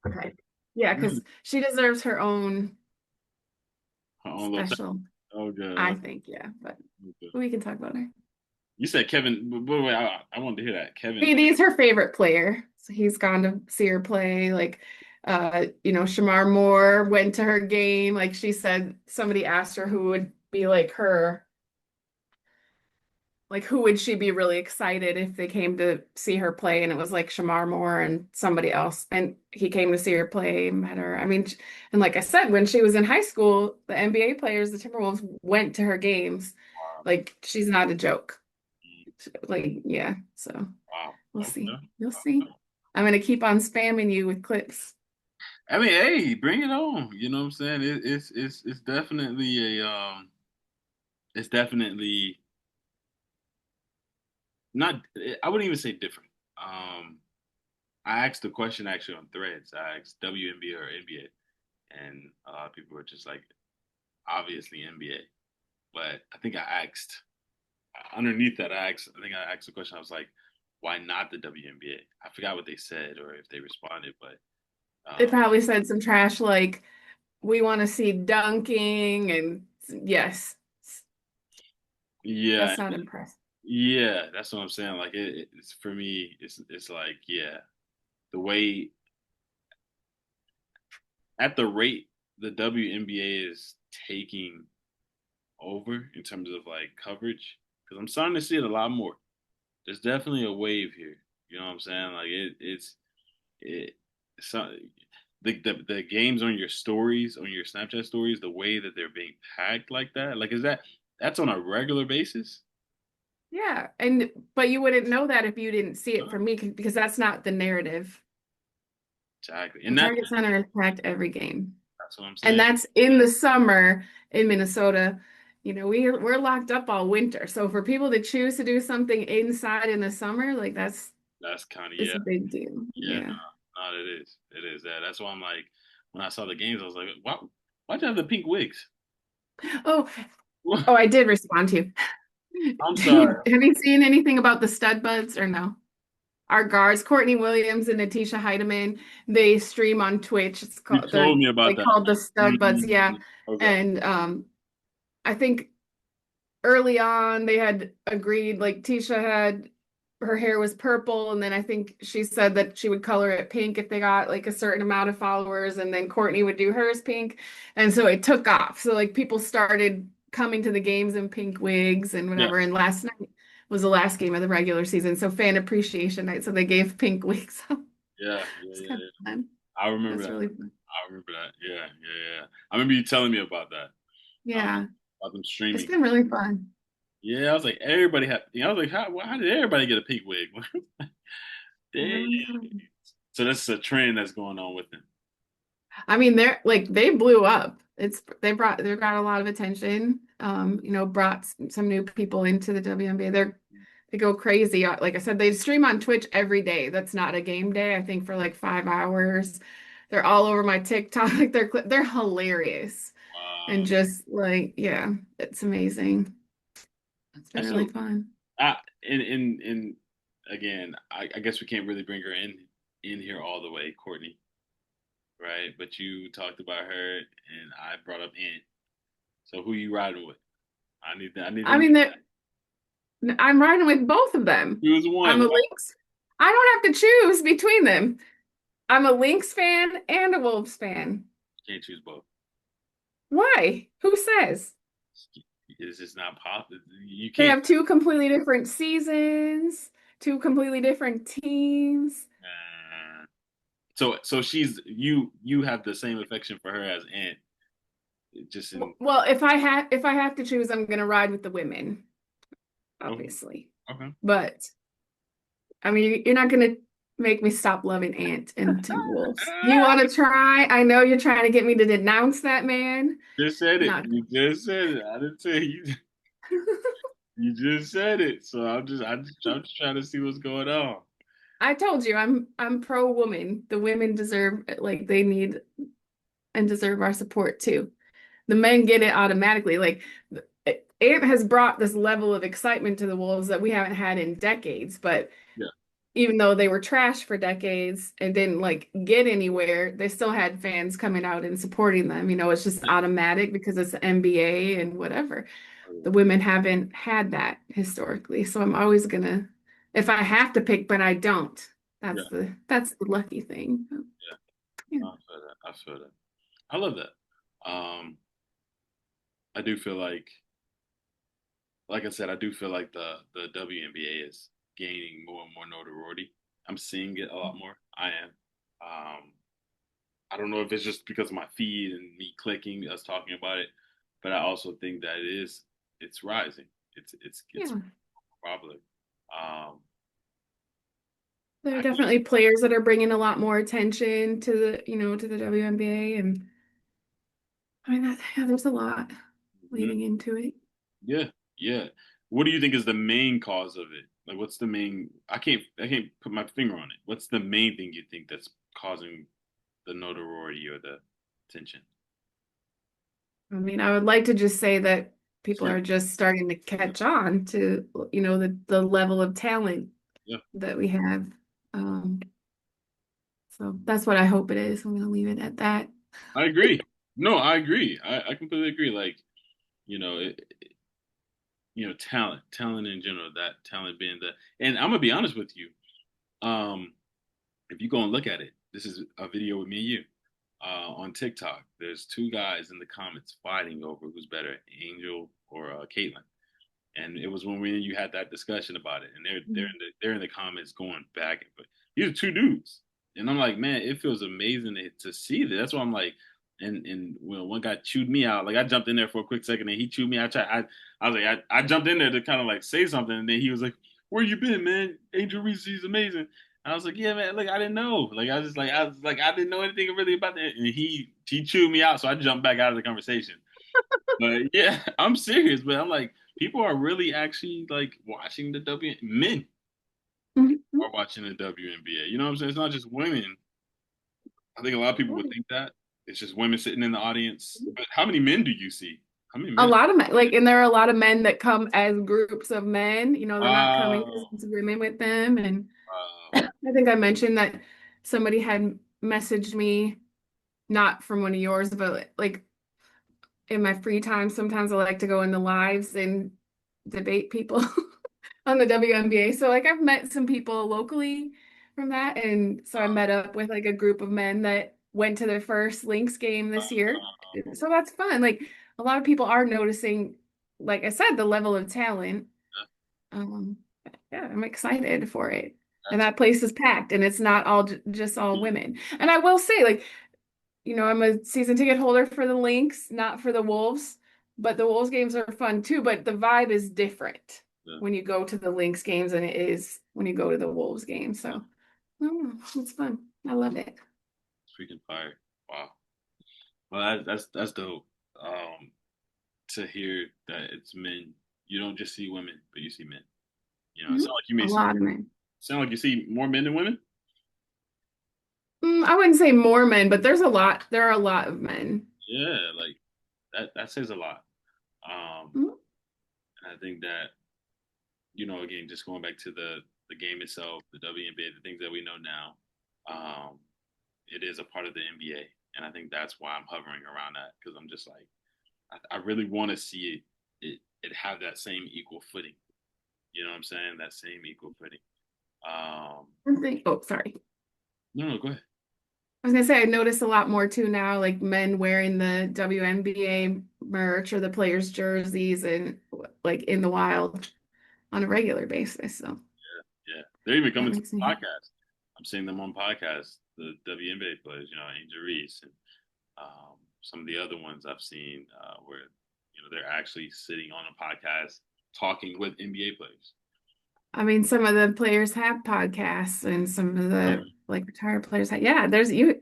Okay. Yeah, because she deserves her own Her own little thing. special, Oh, I good. think, yeah. But Okay. we can talk about her. You said Kevin, but wait, I wanted to hear that. Kevin. BD's her favorite player. So he's gone to see her play. Like, Shamar Moore went to her game. Like she said, somebody asked her who would be like her, like who would she be really excited if they came to see her play? And it was like Shamar Moore and somebody else. And he came to see her play, met her. I mean, and like I said, when she was in high school, the NBA players, the Timberwolves went to her games. Like she's not a joke. Like, yeah. So Wow. we'll see. Okay. You'll see. I'm gonna keep on spamming you with clips. I mean, hey, bring it on. You know what I'm saying? It's definitely it's definitely not. I wouldn't even say different. Um, I asked the question actually on Threads. I asked WNBA or NBA, and a lot of people were just like, obviously NBA. But I think I asked underneath that. I think I asked the question. I was like, why not the WNBA? I forgot what they said or if they responded, but They um, probably said some trash like we want to see dunking and yes, yeah, that's not impressive. yeah, that's what I'm saying. Like it's for me, it's like yeah, the way at the rate the WNBA is taking over in terms of like coverage, because I'm starting to see it a lot more. There's definitely a wave here. You know what I'm saying? Like it so the games on your stories, on your Snapchat stories, the way that they're being packed like that, like is that's on a regular basis? Yeah, and but you wouldn't know that if you didn't see it from me because that's not the narrative. Exactly, The and Target Center is packed every game. that's what I'm And saying. that's in the summer in Minnesota. We're locked up all winter. So for people to choose to do something inside in the summer, like That's kind of it's yeah. a big deal. Yeah, Yeah. no, no, it is. It is that. That's why I'm like, when I saw the games, I was like, why'd you have the pink wigs? Oh, oh, I did respond to you. I'm sorry. Have you seen anything about the stud buds or no? Our guards, Courtney Williams and Natisha Heidemann, they stream on Twitch. It's You called told they're me about they that. called the stud buds, yeah. Mhm. Okay. And I think early on they had agreed, like Tisha had her hair was purple, and then I think she said that she would color it pink if they got like a certain amount of followers, and then Courtney would do hers pink. And so it took off. So like people started coming to the games in pink wigs and Yeah. whatever. And last night was the last game of the regular season. So fan appreciation night. So they gave pink wigs. Yeah. Yeah. It's Yeah. kind Yeah. of fun. I remember That's that. really fun. I remember that. Yeah. Yeah. Yeah. I remember you telling me about that. Uh, Yeah. about them It's streaming. been really fun. Yeah. I was like, everybody had. I was like, how did everybody get a pink wig? Dang. Everyone come. So that's a trend that's going on with them. I mean, they're like they blew up. They got a lot of attention. Brought some new people into the WNBA. They go crazy. Like I said, they stream on Twitch every day. That's not a game day, I think, for like 5 hours. They're all over my TikTok. Like they're hilarious. And Wow. just like, yeah, it's amazing. It's been That's really so. fun. And again, I guess we can't really bring her in here all the way, Courtney, right? But you talked about her, and I brought up Ant. So who you riding with? I need to I know. mean, I'm riding with both of them. Choose I'm one. a Why Lynx. I don't have to choose between them. I'm a Lynx fan and a Wolves fan. can't choose both? Why? Who says? It's just not possible. You They can't. have two completely different seasons, two completely different teams. Uh, so she's you have the same affection for her as Ant. Just in Well, if I have to choose, I'm gonna ride with the women, okay, obviously. okay. But I mean, you're not gonna make me stop loving Ant and Timberwolves. You want to try? I know you're trying to get me to denounce that man. Just said it. Not You just said it. I didn't say you. You just said it. So I'm just trying to see what's going on. I told you I'm pro woman. The women deserve like they need and deserve our support too. The men get it automatically. Like Ant has brought this level of excitement to the Wolves that we haven't had in decades. But Yeah. even though they were trash for decades and didn't like get anywhere, they still had fans coming out and supporting them. It's just automatic because it's the NBA and whatever. The women haven't had that historically. So I'm always gonna, if I have to pick, but I don't. Yeah, That's the lucky thing. yeah. Yeah. I feel that. I feel that. I love that. I do feel like I said, I do feel like the WNBA is gaining more and more notoriety. I'm seeing it a lot more. I am. I don't know if it's just because of my feed and me clicking, us talking about it, but I also think that it's rising. It's Yeah. popular. Um, There are I definitely players that are bringing a lot more attention to to the WNBA. And I mean, yeah, there's a lot Mhm. leading into it. Yeah, yeah. What do you think is the main cause of it? Like, what's the main? I can't put my finger on it. What's the main thing you think that's causing the notoriety or the attention? I mean, I would like to just say that people Yeah, are just starting to catch on to, the level of talent yeah. that we have. Um, so that's what I hope it is. I'm going to leave it at that. I agree. No, I agree. I completely agree. Like, you know, talent in general, that talent being and I'm gonna be honest with you. Um, if you go and look at it, this is a video with me and you on TikTok. There's two guys in the comments fighting over who's better, Angel or Caitlyn. And it was when we and you had that discussion about it, and they're in the comments going back and forth. These are two dudes, and I'm like, man, it feels amazing to see that. That's why I'm like, and when one guy chewed me out, like I jumped in there for a quick second, and he chewed me out. I was like, I jumped in there to kind of like say something, and then he was like, "Where you been, man? Angel Reese is amazing." And I was like, "Yeah, man. Like I didn't know. Like I didn't know anything really about that." And he chewed me out, so I jumped back out of the conversation. But yeah, I'm serious, but I'm like, people are really actually like watching the men Mhm. are watching the WNBA. You know what I'm saying? It's not just women. I think a lot of people would think that. It's just women sitting in the audience. But how many men do you see? How many A men? lot of men, like, and there are a lot of men that come as groups of men. They're not coming Wow. as women with them. And Wow. I think I mentioned that somebody had messaged me, not from one of yours, but like in my free time, sometimes I like to go in the lives and debate people on the WNBA. So like I've met some people locally from that. And so I met up with like a group of men that went to their first Lynx game this year. So that's fun. Like a lot of people are noticing, like I said, the level of talent. Um, yeah, I'm excited for it. And That's that place is packed and it's not all just all women. And I will say, like, I'm a season ticket holder for the Lynx, not for the Wolves, but the Wolves games are fun too. But the vibe is different yeah, when you go to the Lynx games than it is when you go to the Wolves games. So, oh, it's fun. I love it. freaking fire. Wow. Well, that's dope. Um, to hear that it's men. You don't just see women, but you see men. It Mhm. sounds like you A may see. lot of men. Sound like you see more men than women. I wouldn't say more men, but there's a lot. There are a lot of men. Yeah, like that says a lot. Um, Mhm. and I think that again, just going back to the game itself, the WNBA, the things that we know now, it is a part of the NBA, and I think that's why I'm hovering around that because I'm just like, I really want to see it have that same equal footing. You know what I'm saying? That same equal footing. Oh, sorry. No, no, go ahead. I was gonna say I notice a lot more too now, like men wearing the WNBA merch or the players' jerseys and like in the wild on a regular basis. So Yeah, they're even that coming to makes the me podcast. I'm seeing them on podcasts. The WNBA players, Angel Reese and some of the other ones I've seen where they're actually sitting on a podcast talking with NBA players. I mean, some of the players have podcasts and some of Oh, the like retired players have, yeah, there's you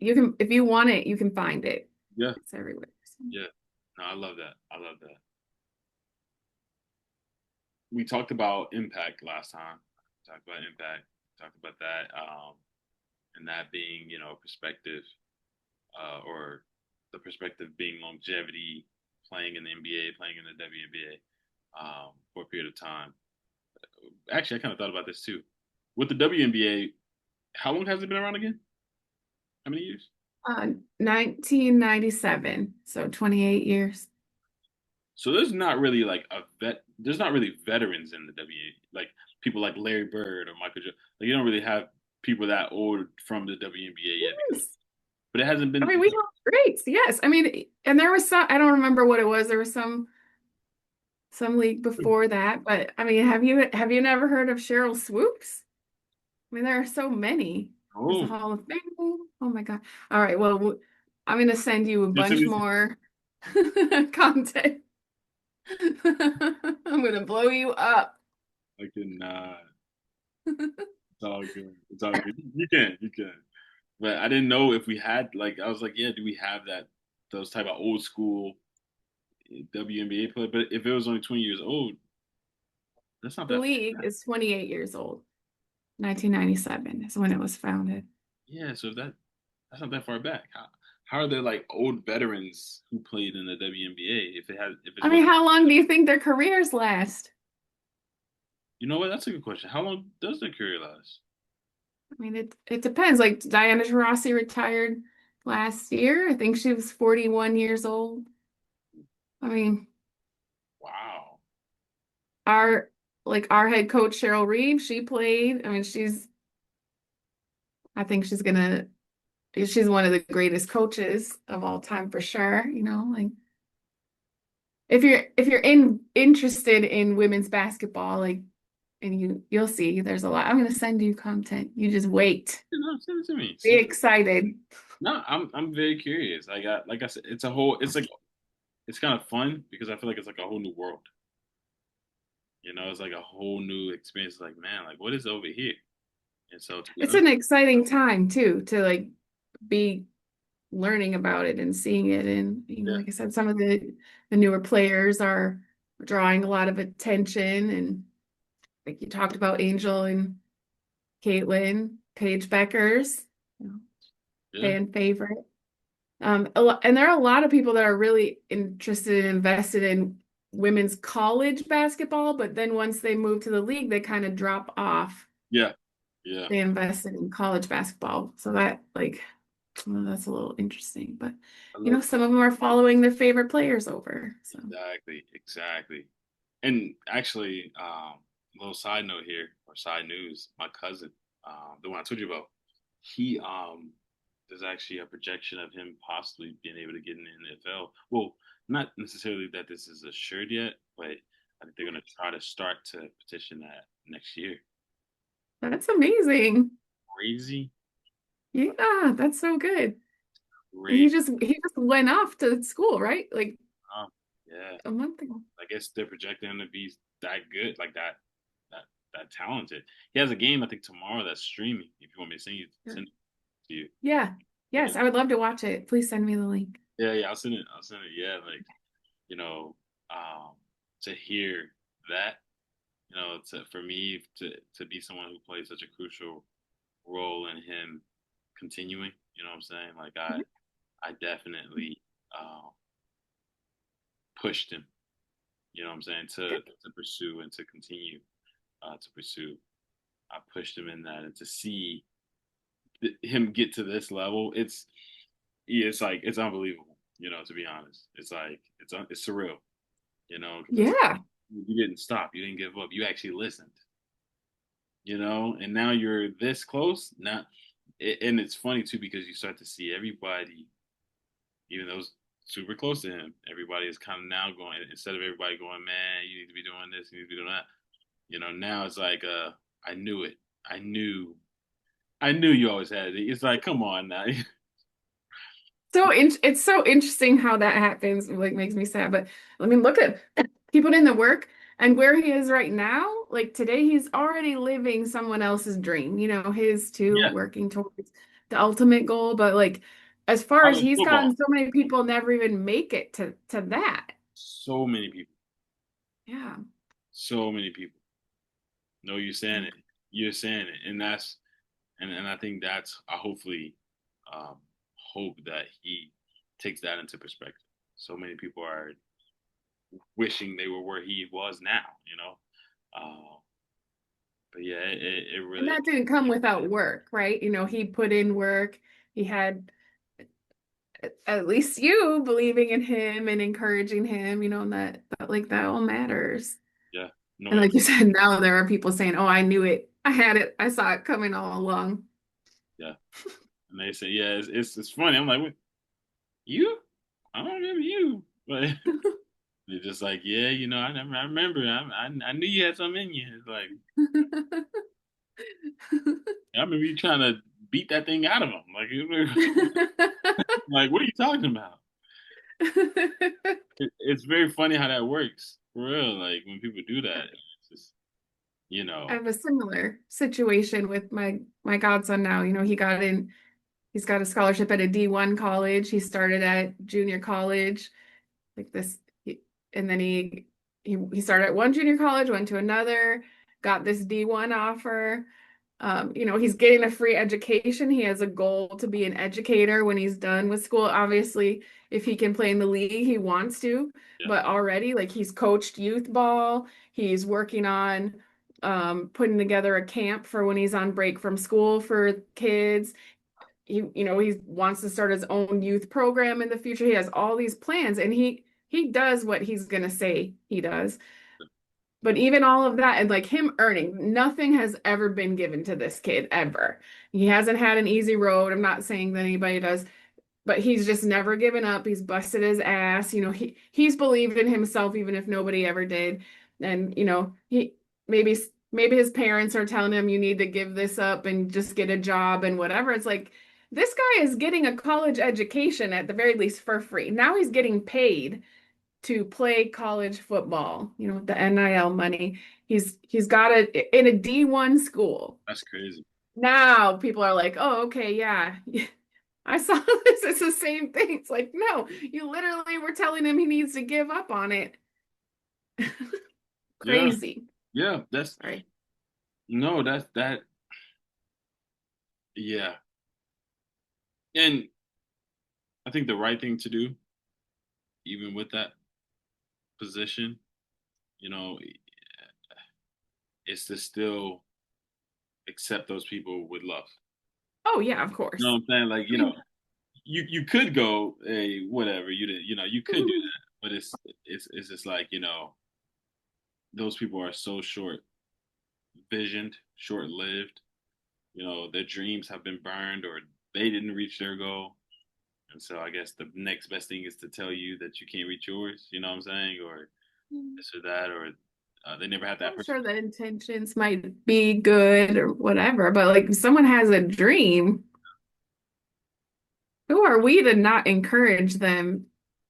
can if you want it, you can find it. yeah, It's everywhere. So, yeah. No, I love that. I love that. We talked about impact last time. Talked about impact. Talked about that, and that being perspective, or the perspective being longevity, playing in the NBA, playing in the WNBA for a period of time. Actually, I kind of thought about this too. with the WNBA, how long has it been around again? How many years? 1997, so 28 years. So there's not really like a vet. There's not really veterans in the WNBA, like people like Larry Bird or Michael. Like you don't really have people that old from the WNBA yet. Yes. But it hasn't I been. mean, we have greats. Yes. I mean, and there was some, I don't remember what it was. There was some league before that, but I mean, have you never heard of Cheryl Swoops? I mean, there are so many. There's a Oh, Hall of Fame. Oh my God. All right. Well, I'm going to send you a just bunch more content. I'm going to blow you up. I cannot. It's all good. It's all good. You can. You can. But I didn't know if we had like I was like, yeah, do we have that those type of old school WNBA play? But if it was only 20 years old, that's not The that far league back. is 28 years old. 1997 is when it was founded. Yeah, so that's not that far back. How are there like old veterans who played in the WNBA if it I was, mean, how long do you think their careers last? you know what? That's a good question. How long does their career last? I mean, it depends. Like Diana Taurasi retired last year. I think she was 41 years old. I mean, Wow. our our head coach Cheryl Reeve, she played. I mean, I think she's one of the greatest coaches of all time for sure. Like if you're interested in women's basketball, like and you'll see there's a lot. I'm gonna send you content. You just wait. No, send it to me. Be excited. No, I'm very curious. I got like I said, it's a whole it's like it's kind of fun because I feel like it's like a whole new world. It's like a whole new experience. Like, man, like what is over here? And so to be It's honest, an exciting time too to like be learning about it and seeing it. And yeah, like I said, some of the newer players are drawing a lot of attention. And like you talked about Angel and Caitlin, Paige Beckers, you know, yeah, fan favorite. And there are a lot of people that are really interested and invested in women's college basketball, but then once they move to the league, they kind of drop off. yeah, yeah. They invested in college basketball. So that well, that's a little interesting. But I love some of them are following their favorite players over. So exactly, exactly. And actually, a little side note here or side news, my cousin, the one I told you about, he there's actually a projection of him possibly being able to get in the NFL. Well, not necessarily that this is assured yet, but I think they're gonna try to start to petition that next year. that's amazing. Crazy, Yeah, that's so good. And crazy. he just went off to school, right? Like Um, yeah, a month ago. I guess they're projecting him to be that good, like that, that talented. He has a game I think tomorrow that's streaming. If you want me to Yeah. send it to you. Yeah. But Yes, I would love to watch it. Please send me the link. yeah, yeah, I'll send it. I'll send it. Yeah, like you know, um, to hear that, for me to be someone who plays such a crucial role in him continuing. You know what I'm saying? Like I definitely uh, pushed him. You know what I'm saying to pursue and to continue to pursue. I pushed him in that, and to see him get to this level, it's like it's unbelievable. To be honest, it's like it's surreal. Because it's Yeah. you didn't stop, you didn't give up, you actually listened. And now you're this close now, and it's funny too because you start to see everybody, even those super close to him, everybody is kind of now going instead of everybody going, man, you need to be doing this, you need to be doing that. Now it's like, I knew it, I knew you always had it. It's like, come on now. It's so interesting how that happens. Like makes me sad. But I mean, look at he put in the work and where he is right now. Like today, he's already living someone else's dream. His too, Yeah, working towards the ultimate goal. But like as far as college he's football, gotten, so many people never even make it to that. so many people, Yeah. so many people. No, you're saying it. You're saying it, and and I think that's I hopefully um, hope that he takes that into perspective. So many people are wishing they were where he was now. Uh, But yeah, it And really that didn't come without work, right? He put in work. He had at least you believing in him and encouraging him, and that like that all matters. yeah no And it like you said, now there are people saying, "Oh, I knew it. I had it. I saw it coming all along." yeah. And they say yeah, it's funny. I'm like, what, you? I don't remember you, but they're just like yeah, I remember I knew you had something in you. It's like I remember you trying to beat that thing out of him. Like like what are you talking about? It's very funny how that works for real. Like when people do that, it's just you I know have a similar situation with my godson now. He's got a scholarship at a D1 college. He started at junior college, like this, and then he started at one junior college, went to another, got this D1 offer. He's getting a free education. He has a goal to be an educator when he's done with school. Obviously, if he can play in the league, he wants to, yeah. but already, like, he's coached youth ball. He's working on putting together a camp for when he's on break from school for kids. He wants to start his own youth program in the future. He has all these plans, and he does what he's gonna say he does. But even all of that, and like him earning, nothing has ever been given to this kid ever. He hasn't had an easy road. I'm not saying that anybody does, but he's just never given up. He's busted his ass. He's believed in himself even if nobody ever did. And he maybe maybe his parents are telling him you need to give this up and just get a job and whatever. It's like this guy is getting a college education at the very least for free. Now he's getting paid to play college football, with the NIL money. He's got it in a D1 school. That's crazy. Now people are like, "Oh, okay, yeah. I saw this. It's the same thing." It's like, no, you literally were telling him he needs to give up on it. Yeah, Crazy. yeah. That's Sorry. no, that's that. Yeah, and I think the right thing to do, even with that position, you know, is to still accept those people with love. Oh yeah, of You know course. what I'm saying? Like, I mean, you could go, hey, whatever, you did, you could do that, but it's just like, those people are so short visioned, short lived. Their dreams have been burned or they didn't reach their goal. And so I guess the next best thing is to tell you that you can't reach yours, you know what I'm saying? Or this or that, or they never had that I'm person. sure the intentions might be good or whatever, but like if someone has a dream, who are we to not encourage them,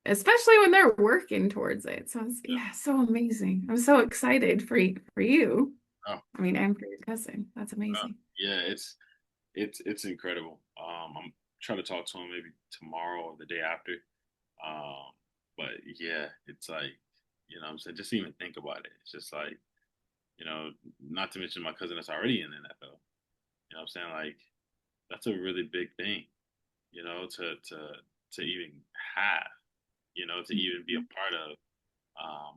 especially when they're working towards it? So it's, Yeah. yeah, so amazing. I'm so excited for you. Oh, I mean, and for your cousin. That's uh, amazing. yeah, it's incredible. I'm trying to talk to him maybe tomorrow or the day after. Um, but yeah, it's like, what I'm saying, just even think about it. It's just like, you know, not to mention my cousin that's already in the NFL. You know what I'm saying? Like, that's a really big thing, to even have, to even be a part of.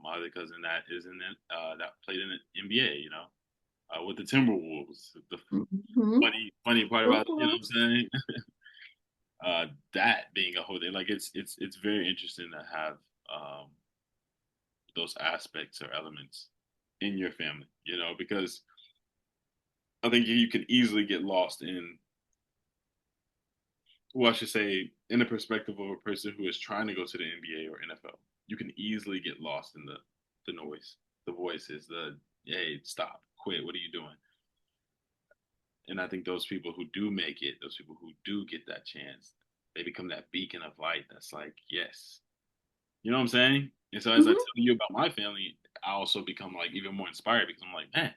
My other cousin that is in that played in the NBA, with the Timberwolves. The Mhm. funny part Cool, about it, you know cool. what I'm saying? That being a whole thing, like it's very interesting to have um, those aspects or elements in your family, because I think you can easily get lost in, well, I should say, in the perspective of a person who is trying to go to the NBA or NFL. You can easily get lost in the noise, the voices, the hey, stop, quit, what are you doing? And I think those people who do make it, those people who do get that chance, they become that beacon of light that's like, yes. You know what I'm saying? And so as I tell Mhm. you about my family, I also become like even more inspired because I'm like, man,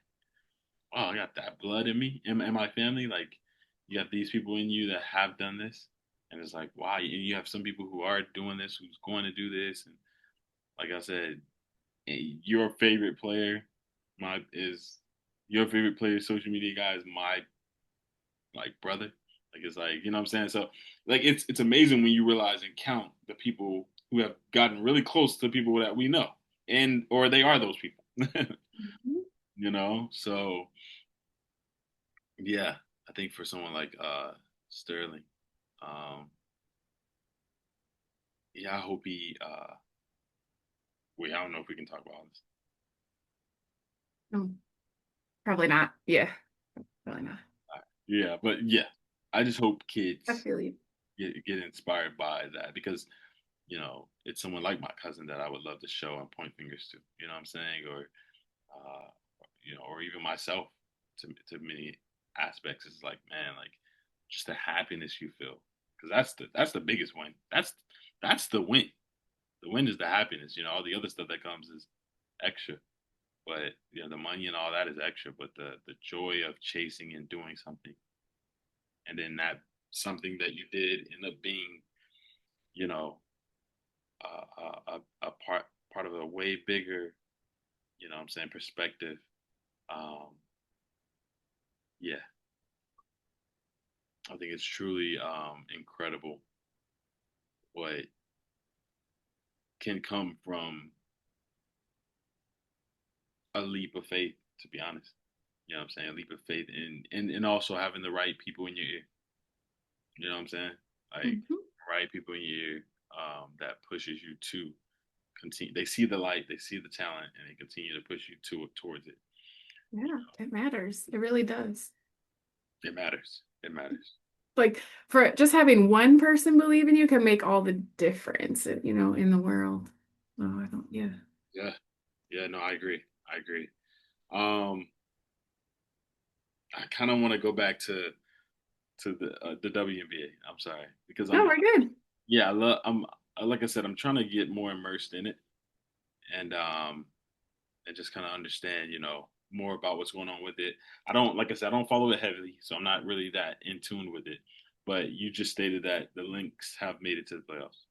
wow, I got that blood in me, in my family. Like, you have these people in you that have done this. And it's like, wow, and you have some people who are doing this, who's going to do this. And like I said, your favorite player, my is your favorite player, social media guy is my like brother. Like it's like, you know what I'm saying? So like it's amazing when you realize and count the people who have gotten really close to people that we know. And or they are those people. Mhm. So Yeah, I think for someone like Sterling, um, yeah, I hope he. Wait, I don't know if we can talk about this. No, probably not. Yeah, probably not. Yeah, but yeah, I just hope I kids feel you. get inspired by that because it's someone like my cousin that I would love to show and point fingers to. You know what I'm saying? Or uh, or even myself to many aspects. It's like, man, like just the happiness you feel because that's the biggest win. That's the win. The win is the happiness. All the other stuff that comes is extra. But the money and all that is extra. But the joy of chasing and doing something, and then that something that you did end up being, you know, a part of a way bigger, I'm saying, perspective. Um, yeah, I think it's truly incredible what can come from a leap of faith. To be honest, what I'm saying, a leap of faith, and also having the right people in your ear. You know what I'm saying? Like Mhm. right people in your ear that pushes you to continue. They see the light, they see the talent, and they continue to push you towards it. Yeah, it matters. It really does. It matters. It matters. Like for just having one person believe in you can make all the difference, in the world. Oh, I don't, yeah. Yeah. Yeah. No, I agree. I agree. Um, I kind of want to go back to the WNBA. I'm sorry because No, we're good. yeah, I love I'm like I said, I'm trying to get more immersed in it and just kind of understand, more about what's going on with it. I don't like I said, I don't follow it heavily, so I'm not really that in tune with it. But you just stated that the Lynx have made it to the playoffs.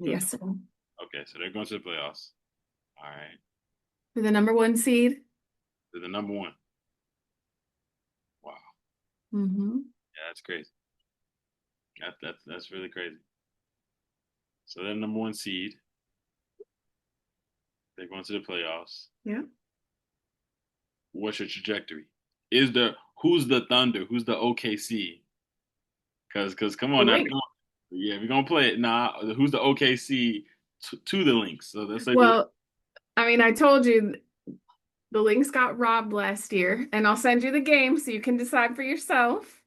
Yes, sir. Okay, so they're going to the playoffs. All right, For the number one seed. they're the number one. Wow, Hmm. yeah, that's crazy. That's really crazy. So they're number one seed. They're going to the playoffs. Yeah. What's your trajectory? Who's the Thunder? Who's the OKC? Because come The on now, link. yeah, we're gonna play it. Nah, who's the OKC to the Lynx? So let's say Well, I mean, I told you the Lynx got robbed last year, and I'll send you the game so you can decide for yourself.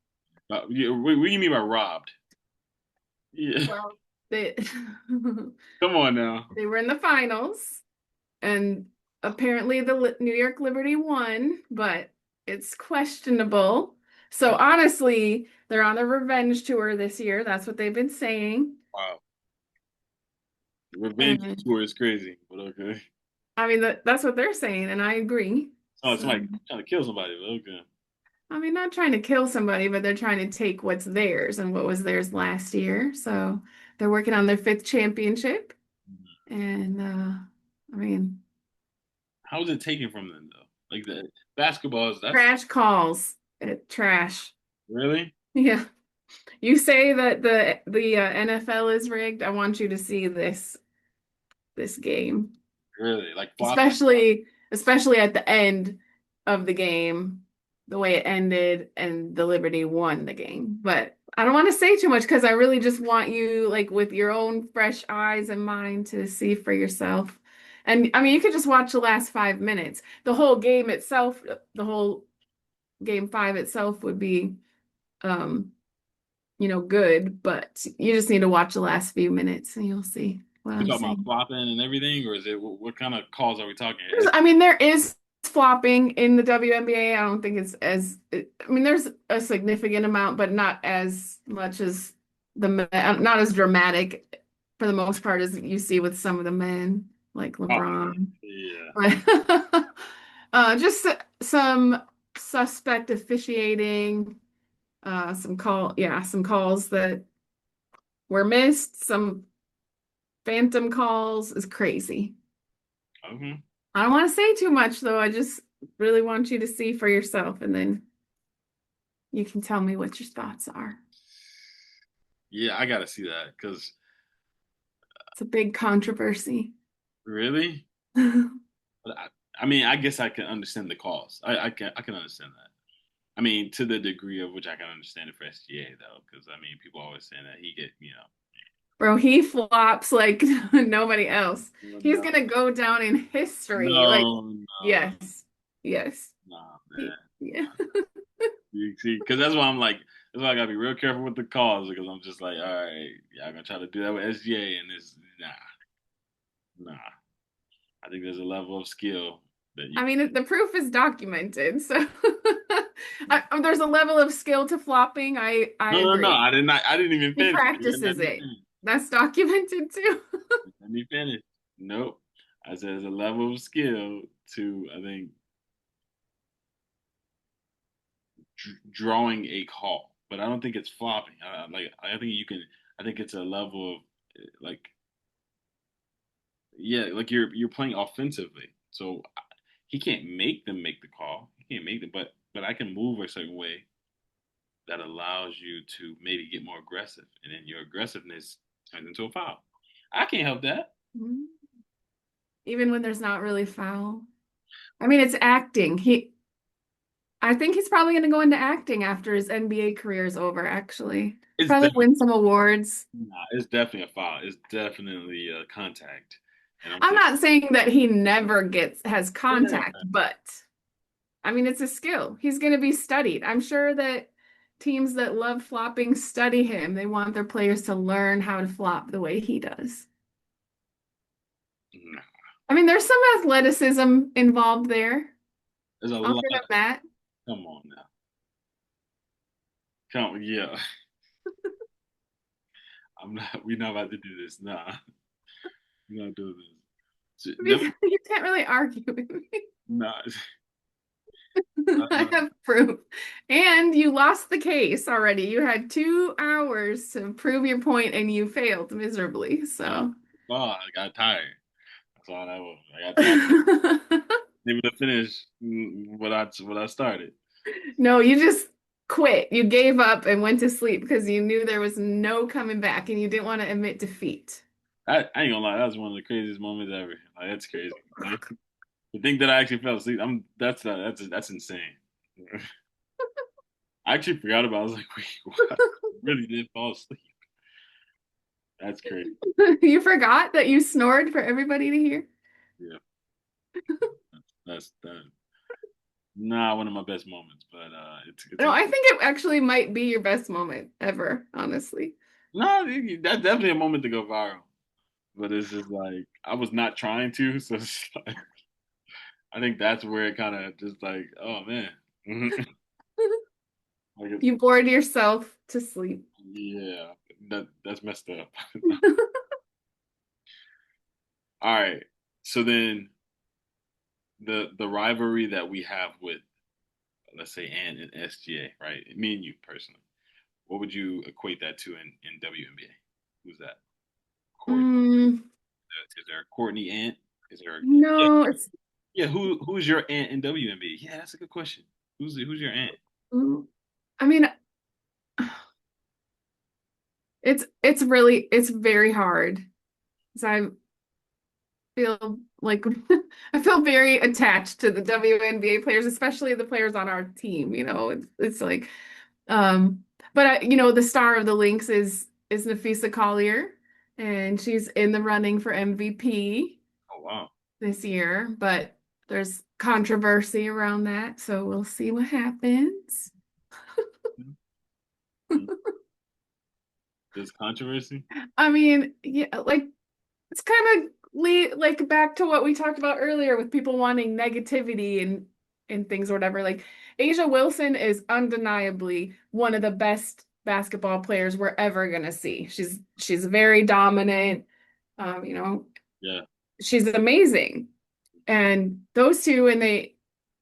yeah, what do you mean by robbed? Yeah, Well, they come on now. they were in the finals, and apparently the New York Liberty won, but it's questionable. So honestly, they're on a revenge tour this year. That's what they've been saying. Wow, the revenge And tour is crazy, but okay. I mean that's what they're saying, and I agree. Oh, So somebody trying to kill somebody, but okay. I mean, not trying to kill somebody, but they're trying to take what's theirs and what was theirs last year. So they're working on their fifth championship. And I mean, How is it taken from them though? Like the basketball is that's trash calls. Trash. really, Yeah. You say that the NFL is rigged. I want you to see this game. really like flopping. Especially at the end of the game, the way it ended and the Liberty won the game. But I don't want to say too much because I really just want you, like, with your own fresh eyes and mind to see for yourself. And I mean, you could just watch the last 5 minutes. The whole game itself, the whole game five itself would be, um, good, but you just need to watch the last few minutes and you'll see what We I'm talking about saying. flopping and everything, or is it what kind of calls are we talking? I mean, there is flopping in the WNBA. I don't think it's I mean, there's a significant amount, but not as much as not as dramatic for the most part as you see with some of the men, like Oh, LeBron. yeah. But just some suspect officiating, some calls that were missed, some phantom calls is crazy. Okay. I don't want to say too much though. I just really want you to see for yourself and then you can tell me what your thoughts are. Yeah, I gotta see that because It's a big controversy. really, but I mean, I guess I can understand the cause. I can understand that. I mean, to the degree of which I can understand it for SGA though, because I mean, people always saying that he get, Bro, he flops like nobody else. He's no, gonna go down in history. Like, no, no, yes, yes. no, He, man. yeah. You see, because that's why I'm like, that's why I gotta be real careful with the calls because I'm just like, all right, y'all gonna try to do that with SGA, and it's nah. I think there's a level of skill that you I can. mean, the proof is documented, so there's a level of skill to flopping. I No, no, no. agree. I did not. I didn't even He finish. You didn't let practices me it. finish. That's documented too. Let me finish. Nope. I said there's a level of skill to I think drawing a call, but I don't think it's flopping. I think you can. I think it's a level of like yeah, like you're playing offensively. So he can't make them make the call. He can't make them, but I can move a certain way that allows you to maybe get more aggressive, and then your aggressiveness turns into a foul. I can't help that. Mhm. Even when there's not really foul. I mean, it's acting. I think he's probably going to go into acting after his NBA career is over, actually. It's Probably definitely win some awards. nah, it's definitely a foul. It's definitely a contact, and I'm I'm saying not saying that he never has contact, yeah. but I mean, it's a skill. He's going to be studied. I'm sure that teams that love flopping study him. They want their players to learn how to flop the way he does. Nah, I mean, there's some athleticism involved there. there's a I'll lot. give him that. Come on now, come yeah. I'm not. We're not about to do this. Nah, we're not doing this. Because you can't really argue with me. Nah, I uh, have proof. And you lost the case already. You had 2 hours to prove your point and you failed miserably. nah. So, Oh, I got tired. That's all that was. I got tired. Able to finish what I started. no, you just quit. You gave up and went to sleep because you knew there was no coming back and you didn't want to admit defeat. I ain't gonna lie, that was one of the craziest moments ever. Like that's crazy. Like, to think that I actually fell asleep, that's insane. I actually forgot about it. I was like, wait, what? I really did fall asleep. That's crazy. You forgot that you snored for everybody to hear? Yeah, that's that. Not one of my best moments, but it's No, a I think it actually might be your best moment ever, honestly. no. That's definitely a moment to go viral. But it's just like I was not trying to, so it's like, I think that's where it kind of just like, oh man, like You bored yourself to sleep. yeah, that's messed up. All right, so then the rivalry that we have with let's say Ant and SGA, right? Me and you personally, what would you equate that to in WNBA? Who's that? Courtney? Mm, Is there a Courtney Ant? Is there? Yeah, no, it's yeah. Who's your Ant in WNBA? Yeah, that's a good question. Who's your Ant? mm, I mean, it's very hard. 'Cause I feel like I feel very attached to the WNBA players, especially the players on our team, it's like um but the star of the Lynx is Nafisa Collier and she's in the running for MVP Oh wow. this year, but there's controversy around that, so we'll see what happens. Mhm. There's controversy. I mean, yeah, like it's kind of like back to what we talked about earlier with people wanting negativity and things or whatever. Like Asia Wilson is undeniably one of the best basketball players we're ever gonna see. She's very dominant. Um, you know, Yeah. she's amazing. And those two, and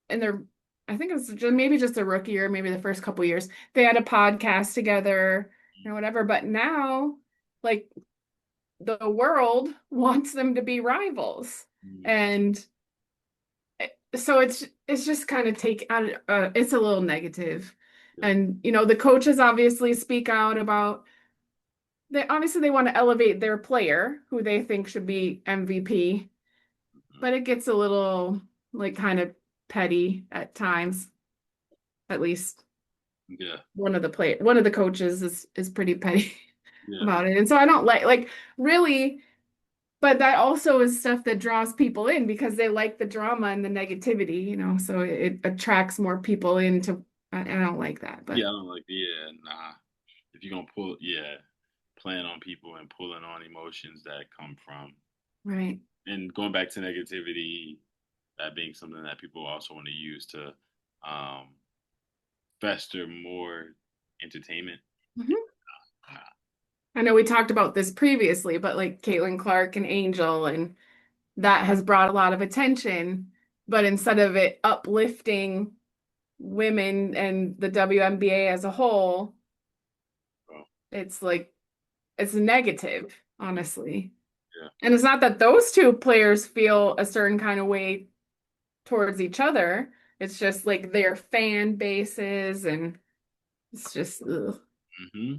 they're I think it was maybe just a rookie or maybe the first couple years, they had a podcast together or whatever. But now, like the world wants them to be rivals. Mm, And so it's just kind of it's a little negative. yeah. And the coaches obviously speak out about they want to elevate their player who they think should be MVP, Mhm. but it gets a little like kind of petty at times. at least Yeah. one of the coaches is pretty petty Yeah. about it. And so I don't like really, but that also is stuff that draws people in because they like the drama and the negativity, so it attracts more people into I don't like that, Yeah. but I don't like. Yeah. Nah. If you're gonna pull, yeah, playing on people and pulling on emotions that come from, right. and going back to negativity, that being something that people also want to use to um, fester more entertainment. Mhm. Nah. I know we talked about this previously, but like Caitlin Clark and Angel, and that has brought a lot of attention. But instead of it uplifting women and the WNBA as a whole, Bro. it's like it's negative, honestly. Yeah. And it's not that those two players feel a certain kind of way towards each other. It's just like their fan bases, and it's just, ugh, Hmm.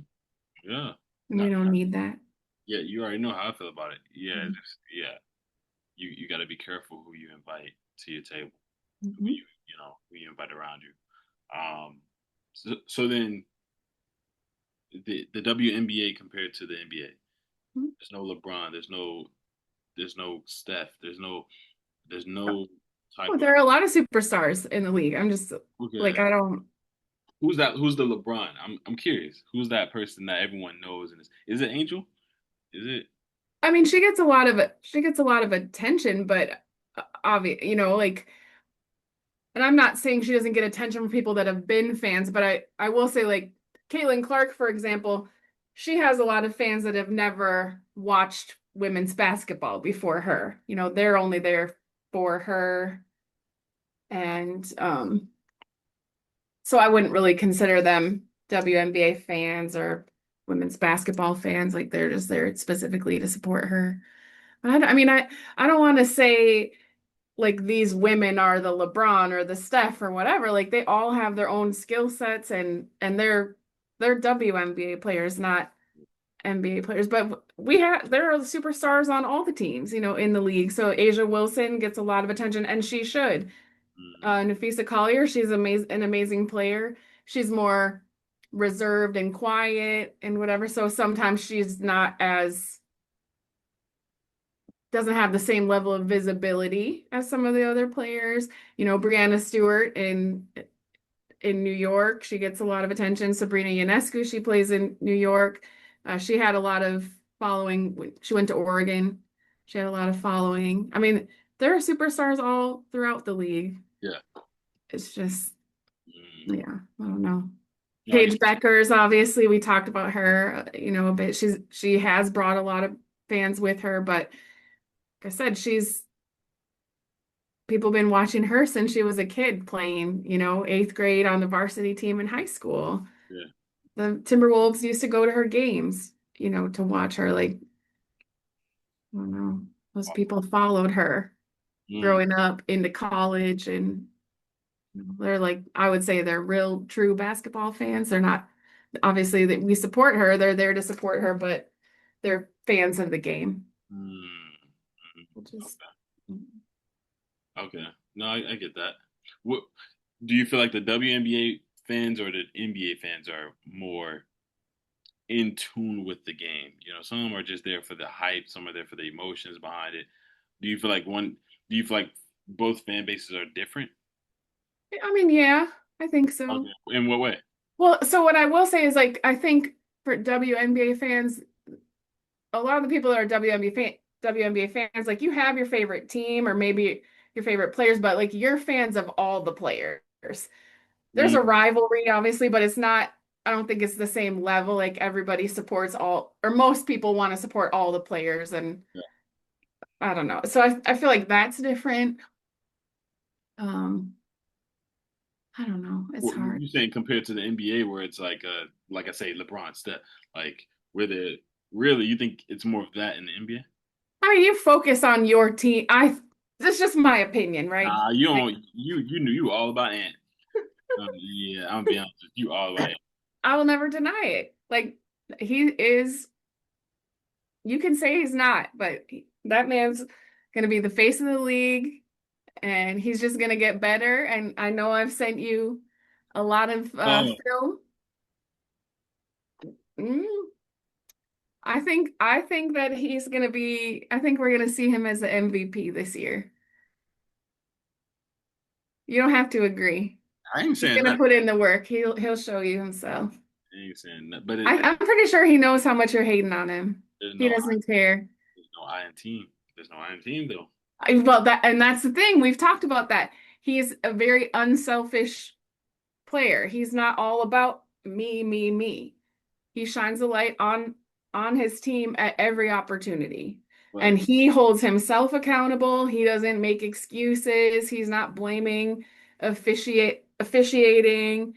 Yeah. No. we don't need that. Yeah. You already know how I feel about it. Yeah. Yeah. You got to be careful who you invite to your table. Who Mhm. who you invite around you. Um. So then the WNBA compared to the NBA. There's no LeBron. There's no Steph. There's no type Oh, of. there are a lot of superstars in the league. I'm just Okay. like, I don't. Who's that? Who's the LeBron? I'm curious. Who's that person that everyone knows? And is it Angel? Is it? I mean, she gets a lot of attention, but obvious, like, and I'm not saying she doesn't get attention from people that have been fans, but I will say like Caitlin Clark, for example, she has a lot of fans that have never watched women's basketball before her. They're only there for her, and so I wouldn't really consider them WNBA fans or women's basketball fans. Like they're just there specifically to support her. But I mean, I don't want to say like these women are the LeBron or the Steph or whatever. Like they all have their own skill sets, and they're WNBA players, not NBA players. But there are superstars on all the teams, in the league. So Asia Wilson gets a lot of attention, and she should. Mm, Nafisa Collier, she's an amazing player. She's more reserved and quiet and whatever. So sometimes she's not as doesn't have the same level of visibility as some of the other players. Brianna Stewart in New York, she gets a lot of attention. Sabrina Ionescu, she plays in New York. She had a lot of following. She went to Oregon. She had a lot of following. I mean, there are superstars all throughout the league. yeah. It's just, Mm, yeah, I don't know. no, I get. Paige Beckers, obviously, we talked about her, a bit. She has brought a lot of fans with her, but like I said, people been watching her since she was a kid playing, eighth grade on the varsity team in high school. Yeah. The Timberwolves used to go to her games, to watch her. Like, I don't know, those people followed her Mm, growing up into college, and they're like, I would say they're real true basketball fans. They're not obviously that we support her, they're there to support her, but they're fans of the game, mm, mm. which is Okay. Okay. No, I get that. What do you feel like the WNBA fans or the NBA fans are more in tune with the game? Some of them are just there for the hype, some are there for the emotions behind it. Do you feel like one? Do you feel like both fan bases are different? I mean, yeah, I think so. Okay. In what way? Well, so what I will say is like I think for WNBA fans, a lot of the people that are WNBA fans, like you have your favorite team or maybe your favorite players, but like you're fans of all the players. There's Mm, a rivalry, obviously, but it's not, I don't think it's the same level. Like everybody supports all, or most people want to support all the players, and yeah. I don't know. So I feel like that's different. Um, I don't know. It's What hard. you saying compared to the NBA, where it's like I say, LeBron, Steph, like where the really you think it's more of that in the NBA? I mean, you focus on your team. That's just my opinion, right? Nah, you Like, don't. You knew you all about Ant. Yeah, I'm be honest with you, all about Ant. I will never deny it. Like he is, you can say he's not, but that man's going to be the face of the league, and he's just going to get better. And I know I've sent you a lot of Oh, film. Mm, I think that he's gonna be. I think we're gonna see him as the MVP this year. You don't have to agree. I ain't He's saying gonna nothing. put in the work. He'll show you himself. I ain't saying nothing. But I'm pretty sure he knows how much you're hating on him. there's He no doesn't care. there's no I in team. There's no I in team though. Well, that's the thing. We've talked about that. He's a very unselfish player. He's not all about me, me, me. He shines a light on his team at every opportunity. But And he holds himself accountable. He doesn't make excuses. He's not blaming officiating.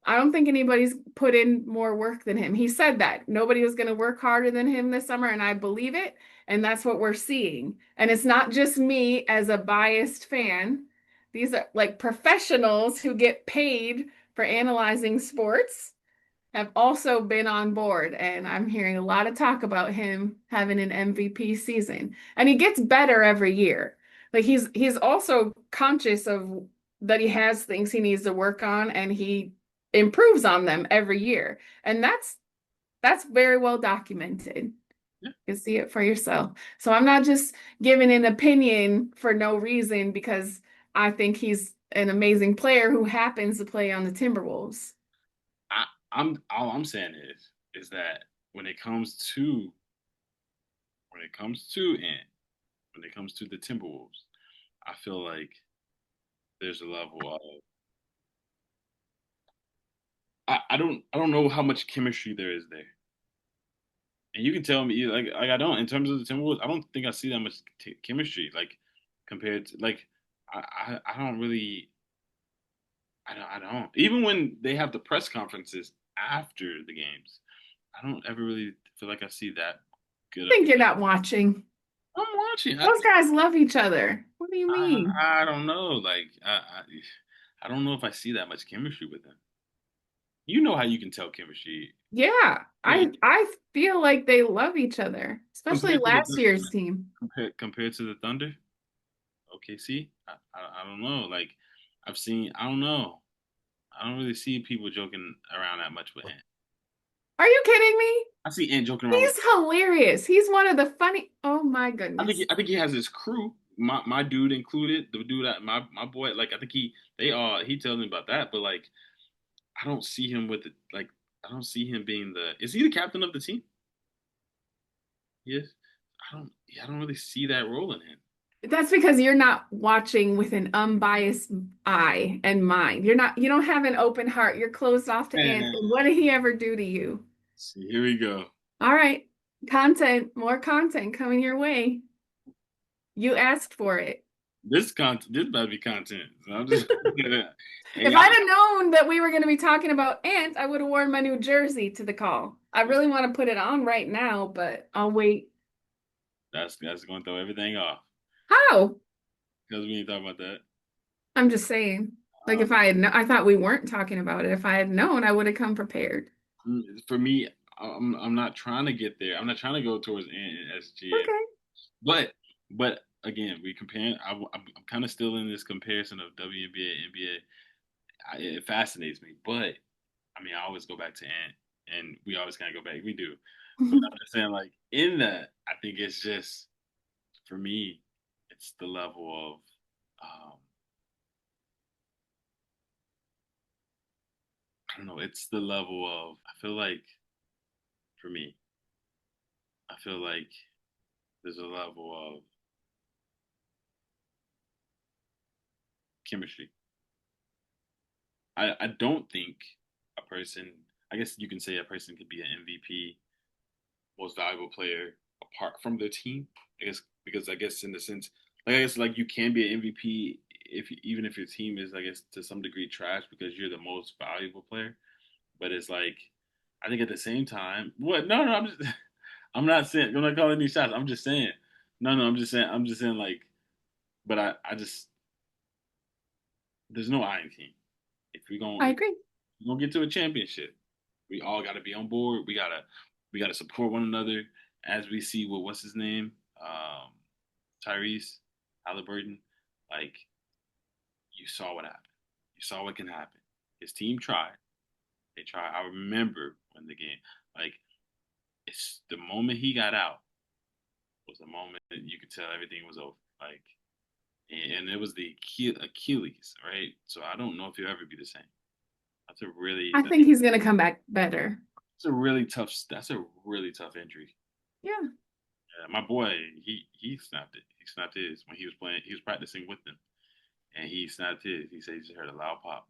I don't think anybody's put in more work than him. He said that nobody was going to work harder than him this summer, and I believe it. And that's what we're seeing. And it's not just me as a biased fan. These are like professionals who get paid for analyzing sports have also been on board, and I'm hearing a lot of talk about him having an MVP season. And he gets better every year. Like he's also conscious of that he has things he needs to work on and he improves on them every year. And that's very well documented. yeah, You can see it for yourself. So I'm not just giving an opinion for no reason because I think he's an amazing player who happens to play on the Timberwolves. I'm all I'm saying is that when it comes to when it comes to Ant, when it comes to the Timberwolves, I feel like there's a level of I don't know how much chemistry there is there. And you can tell me like I don't in terms of the Timberwolves, I don't think I see that much chemistry like compared to like I don't really I don't even when they have the press conferences after the games, I don't ever really feel like I see that good I of. think you're not watching. I'm watching. Those guys love each other. What do you mean? I don't know. Like I don't know if I see that much chemistry with them. You know how you can tell chemistry. Yeah, Yeah, I feel like they love each other, especially compared to last year's team. compared to the Thunder. Okay, see, I don't know. Like I've seen. I don't know. I don't really see people joking around that much with Ant. Are you kidding me? I see Ant joking around with. He's hilarious. He's one of the funny. Oh my goodness. I think he has his crew. My dude included the dude that my boy. Like I think he tells me about that. But like I don't see him with it. Like I don't see him being the. Is he the captain of the team? Yes. I don't. Yeah, I don't really see that role in him. That's because you're not watching with an unbiased eye and mind. You don't have an open heart. You're closed off to Ant. Man, And what did he ever do to you? see, here we go. All right. More content coming your way. You asked for it. This better be content. So I'm just. Hey, If I'd have known that we were going to be talking about ants, I would have worn my new jersey to the call. I really want to put it on right now, but I'll wait. that's going to throw everything off How? because we ain't talking about that. I'm just saying. Like Um, if I had I thought we weren't talking about it. If I had known, I would have come prepared. for me, I'm not trying to get there. I'm not trying to go towards SGA. Okay. But again, we comparing. I'm kind of still in this comparison of WNBA, NBA. It fascinates me, but I mean, I always go back to Ant, and we always kind of go back. We do, but I'm just saying, like in that, I think it's just for me, it's the level of I don't know. It's the level of I feel like for me, I feel like there's a level of chemistry. I don't think a person. I guess you can say a person could be an MVP, most valuable player apart from their team. I guess because I guess in the sense, like I guess like you can be an MVP if even if your team is I guess to some degree trash because you're the most valuable player. But it's like I think at the same time, what? No, no, I'm just I'm not saying I'm not calling these shots. I'm just saying no, no. I'm just saying like. But I just there's no I in team. If we're I gonna agree. get to a championship, we all got to be on board. We gotta support one another as we see what what's his name, Tyrese Halliburton. Like you saw what happened. You saw what can happen. His team tried. They tried. I remember when the game, like, it's the moment he got out was the moment that you could tell everything was over. Like, and it was the Achilles, right? So I don't know if he'll ever be the same. That's a really, I think he's gonna come back better. that's a really tough. That's a really tough injury. Yeah. Yeah, my boy, he snapped it. He snapped his when he was playing. He was practicing with them, and he snapped his. He said he just heard a loud pop,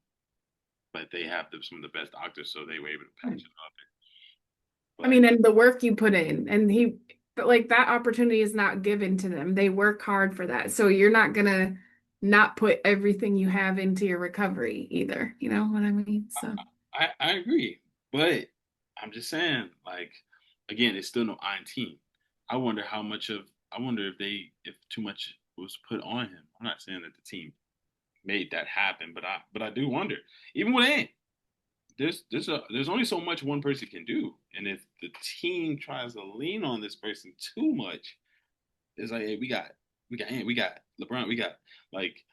but they have some of the best doctors, so they were able to patch it up. I But mean, and the work you put in, and but like that opportunity is not given to them. They work hard for that. So you're not gonna not put everything you have into your recovery either. You know what I mean? So I agree, but I'm just saying, like, again, it's still no iron team. I wonder how much of I wonder if too much was put on him. I'm not saying that the team made that happen, but I do wonder. Even with Ant, there's only so much one person can do, and if the team tries to lean on this person too much, it's like, hey, we got Ant, we got LeBron, we got like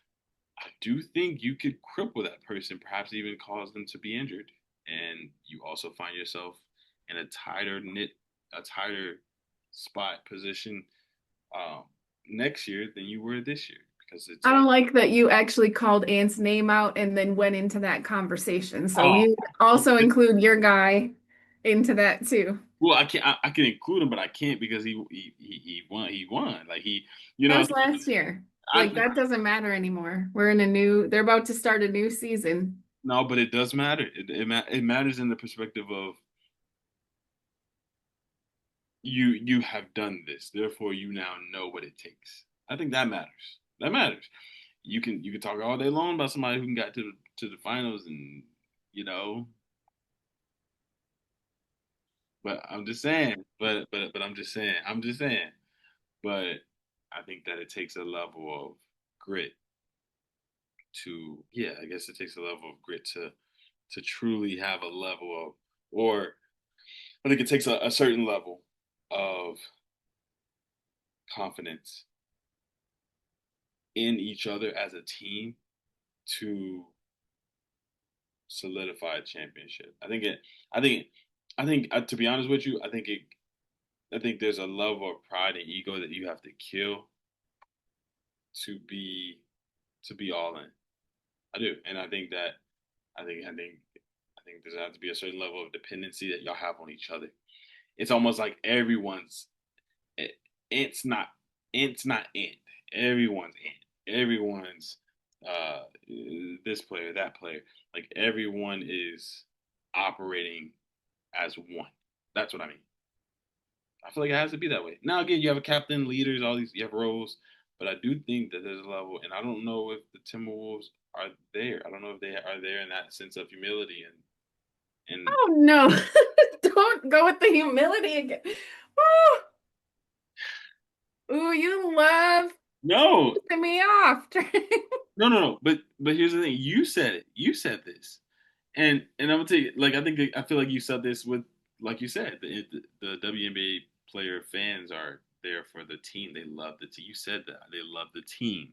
I do think you could cripple that person, perhaps even cause them to be injured, and you also find yourself in a tighter spot position um, next year than you were this year because it's I all. don't like that you actually called Ant's name out and then went into that conversation. So Oh, you also include your guy into that too. well, I can't. I can include him, but I can't because he won. He won. Like he, you That know. was last year. I Like that doesn't matter anymore. They're about to start a new season. no, but it does matter. It matters in the perspective of you have done this, therefore you now know what it takes. I think that matters. That matters. You can talk all day long about somebody who got to the finals and you know, but I'm just saying. But I'm just saying. I'm just saying. But I think that it takes a level of grit to yeah, I guess it takes a level of grit to truly have a level of or I think it takes a certain level of confidence in each other as a team to solidify a championship. I think it. I think. I think. To be honest with you, I think it. I think there's a level of pride and ego that you have to kill to be to be all in. I do, and I think that. I think. I think. I think there's have to be a certain level of dependency that y'all have on each other. It's almost like everyone's. It, it's not. It's not in. Everyone's in. Everyone's this player, that player. Like everyone is operating as one. That's what I mean. I feel like it has to be that way. Now again, you have a captain, leaders, all these you have roles, but I do think that there's a level, and I don't know if the Timberwolves are there. I don't know if they are there in that sense of humility and Oh no. Don't go with the humility again. Ooh, ooh, you love no, pissing me off. no. But here's the thing. You said it. You said this. And I'm gonna tell you, like I feel like you said this with, like you said, the WNBA player fans are there for the team. They love the team. You said that they love the team.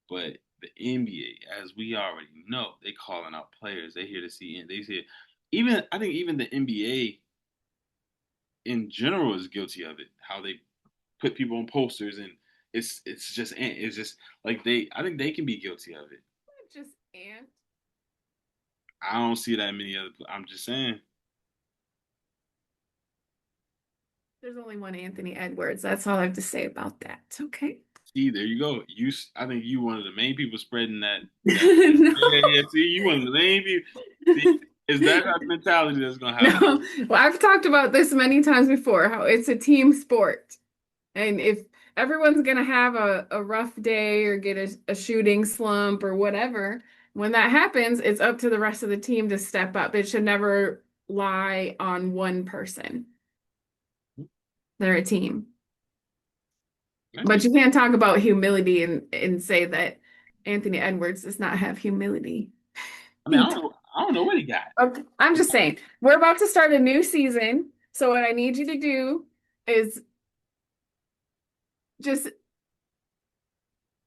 But the NBA, as we already know, they calling out players. They here to see, and they see. Even I think even the NBA in general is guilty of it. How they put people on posters, and it's just like they. I think they can be guilty of it. Just Ant. I don't see that many other. I'm just saying. There's only one Anthony Edwards. That's all I have to say about that. Okay. See, there you go. I think you one of the main people spreading that. That No. yeah. See, you one of the main people. See, is that our mentality that's gonna happen? No. Well, I've talked about this many times before, how it's a team sport. And if everyone's going to have a rough day or get a shooting slump or whatever, when that happens, it's up to the rest of the team to step up. It should never lie on one person. They're a team. I But think you can't talk about humility and say that Anthony Edwards does not have humility. I mean, He does. I don't know what he got. Okay. I'm just saying, we're about to start a new season. So what I need you to do is just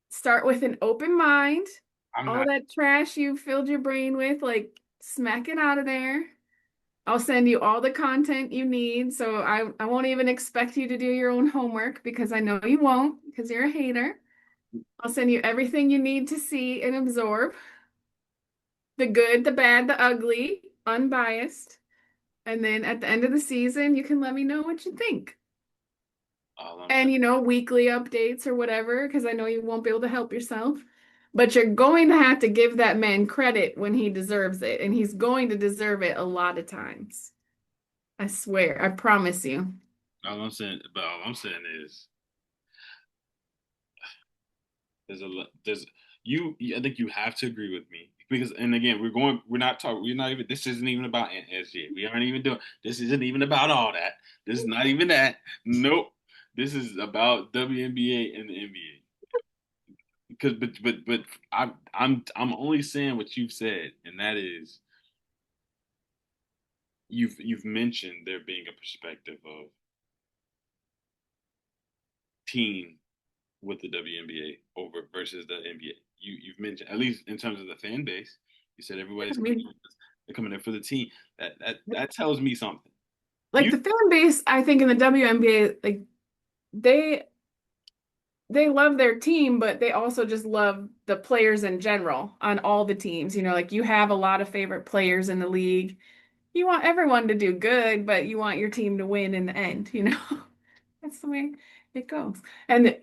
start with an open mind. I'm All not. that trash you filled your brain with, like smack it out of there. I'll send you all the content you need. So I won't even expect you to do your own homework because I know you won't because you're a hater. I'll send you everything you need to see and absorb the good, the bad, the ugly, unbiased. And then at the end of the season, you can let me know what you think. All I'm saying, And, weekly updates or whatever, because I know you won't be able to help yourself. But you're going to have to give that man credit when he deserves it. And he's going to deserve it a lot of times. I swear, I promise you. all I'm saying is there's I think you have to agree with me because, and again, we're not even, this isn't even about SGA. We aren't even doing, this isn't even about all that. This is not even that. Nope. This is about WNBA and the NBA. Because, but I'm only saying what you've said, and that is you've mentioned there being a perspective of team with the WNBA over versus the NBA. You've mentioned, at least in terms of the fan base, you said I everybody's coming mean, in, they're coming in for the team. That tells me something. like You the fan base, I think in the WNBA, like they they love their team, but they also just love the players in general on all the teams. Like you have a lot of favorite players in the league. You want everyone to do good, but you want your team to win in the end. That's the way it goes. And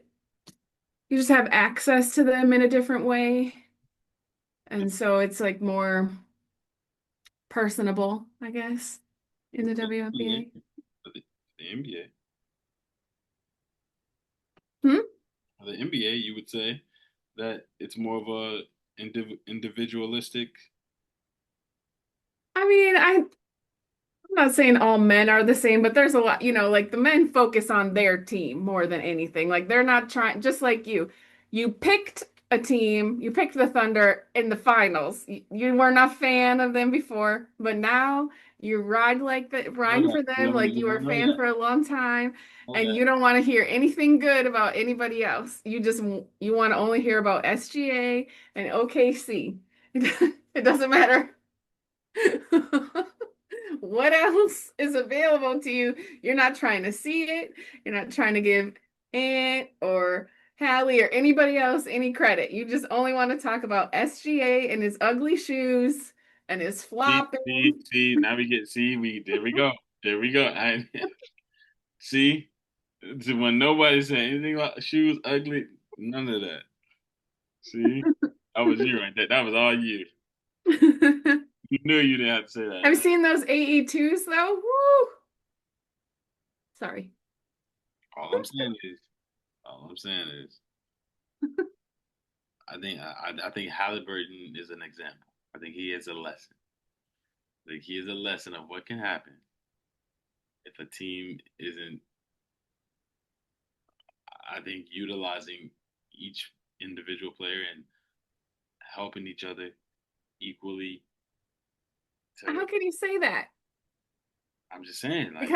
you just have access to them in a different way. And so it's like more personable, I guess, in the WNBA. the NBA, Hmm? the NBA, you would say that it's more of a individualistic. I mean, I'm not saying all men are the same, but there's a lot, like the men focus on their team more than anything. Like they're not trying, just like you. You picked a team, you picked the Thunder in the finals. You weren't a fan of them before, but now you Know riding that. for You them don't like even you were a know fan that. for a long time, Know and that. you don't want to hear anything good about anybody else. You want to only hear about SGA and OKC. It doesn't matter. What else is available to you? You're not trying to see it. You're not trying to give Ant or Hallie or anybody else any credit. You just only want to talk about SGA and his ugly shoes and his flopping. Now we get, see, there we go. There we go. See, when nobody said anything about shoes ugly, none of that. See, that was you right there. That was all you. Have You knew you didn't have to say that. you seen those AE2s though? Woo! Sorry. All I'm saying is, all I'm saying is, I think Halliburton is an example. I think he is a lesson. I think he is a lesson of what can happen if a team isn't. I think utilizing each individual player and helping each other equally. To, How can you say that? I'm just saying, like,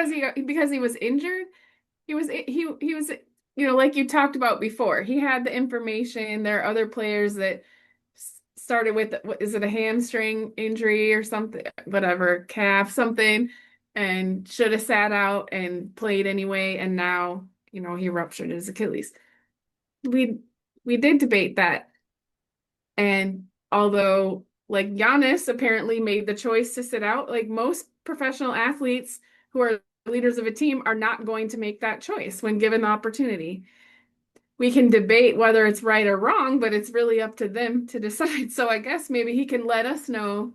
Because he was injured? He was like you talked about before. He had the information. There are other players that started with what is it, a hamstring injury or something, whatever, calf something, and should have sat out and played anyway, and now, he ruptured his Achilles. We we did debate that. And although like Giannis apparently made the choice to sit out, like most professional athletes who are leaders of a team are not going to make that choice when given the opportunity. We can debate whether it's right or wrong, but it's really up to them to decide. So I guess maybe he can let us know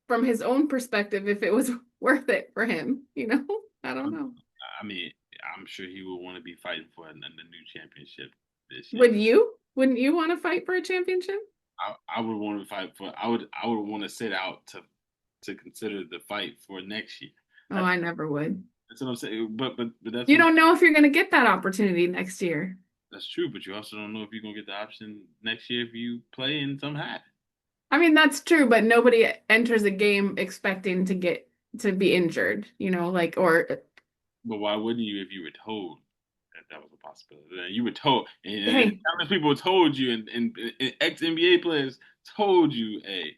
from his own perspective if it was worth it for him. I don't know. I mean, I'm sure he will want to be fighting for the new championship this year. Would you? Wouldn't you want to fight for a championship? I would want to fight for. I would want to sit out to consider the fight for next year. Oh, That's I never would. that's what I'm saying. But You don't know if you're going to get that opportunity next year. that's true. But you also don't know if you're gonna get the option next year if you play and something happens. I mean, that's true, but nobody enters a game expecting to be injured, or But why wouldn't you if you were told that that was a possibility? You were told, and hey, countless people told you, and ex NBA players told you, hey,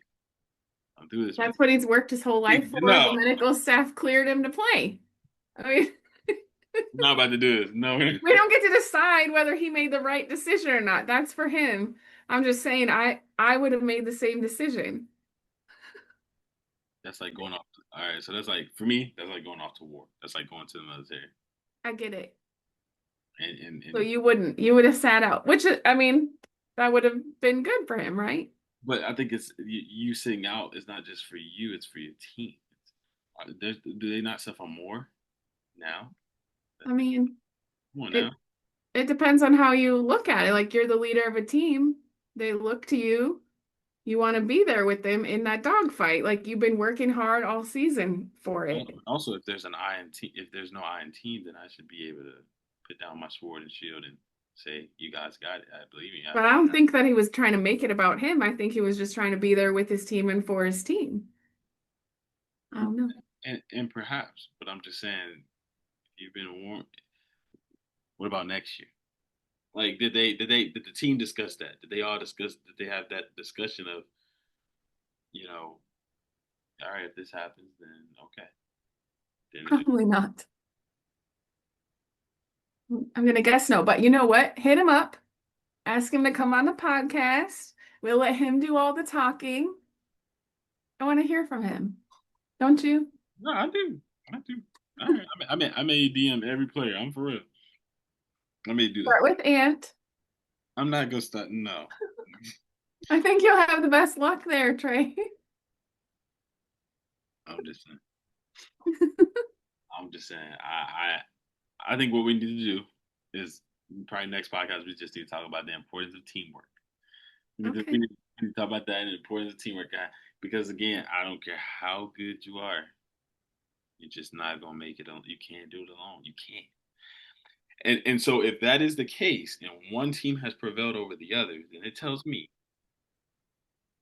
Don't do this, man. That's what he's worked his whole life for. The No, medical staff cleared him to play. I mean, I'm not about to do this. No, we don't get to decide whether he made the right decision or not. That's for him. I'm just saying I would have made the same decision. that's like going off. All right, so that's like for me, that's like going off to war. That's like going to the military. I get it. So And you wouldn't. You would have sat out, which I mean, that would have been good for him, right? but I think it's you sitting out is not just for you; it's for your team. Do they not suffer more now? I mean, Come on now. it it depends on how you look at it. Like you're the leader of a team. They look to you. You want to be there with them in that dogfight. Like you've been working hard all season for it. Also, if there's an I in team, if there's no I in team, then I should be able to put down my sword and shield and say, "You guys got it. I believe in you." But I don't think that he was trying to make it about him. I think he was just trying to be there with his team and for his team. I don't know. And perhaps, but I'm just saying, you've been warned. What about next year? Like, did the team discuss that? Did they all discuss? Did they have that discussion of, you know, all right, if this happens, then okay. Then if it, Probably not. I'm gonna guess no. But you know what? Hit him up. Ask him to come on the podcast. We'll let him do all the talking. I want to hear from him. Don't you? no, I do. All right, I may DM every player. I'm for real. I may do that. Start with Ant. I'm not gonna start. No, I think you'll have the best luck there, Trey. I'm just saying. I'm just saying. I think what we need to do is probably next podcast we just need to talk about the importance of teamwork. We Okay. need to talk about that and the importance of teamwork, because again, I don't care how good you are, you're just not gonna make it. You can't do it alone. You can't. And so if that is the case, and one team has prevailed over the other, then it tells me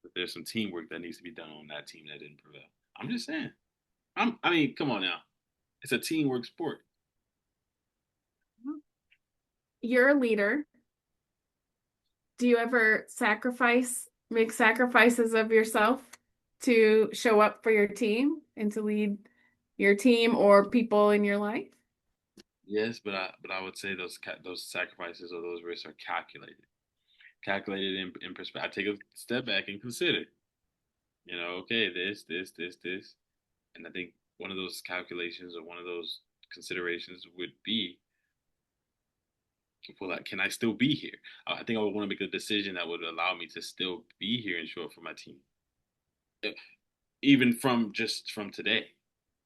that there's some teamwork that needs to be done on that team that didn't prevail. I'm just saying. I mean, come on now. It's a teamwork sport. You're a leader. Do you ever make sacrifices of yourself to show up for your team and to lead your team or people in your life? Yes, but I would say those sacrifices or those risks are calculated. Calculated in perspective. I take a step back and consider. Okay, this, and I think one of those calculations or one of those considerations would be, well, like, can I still be here? I think I would want to make a decision that would allow me to still be here and show up for my team, even from today.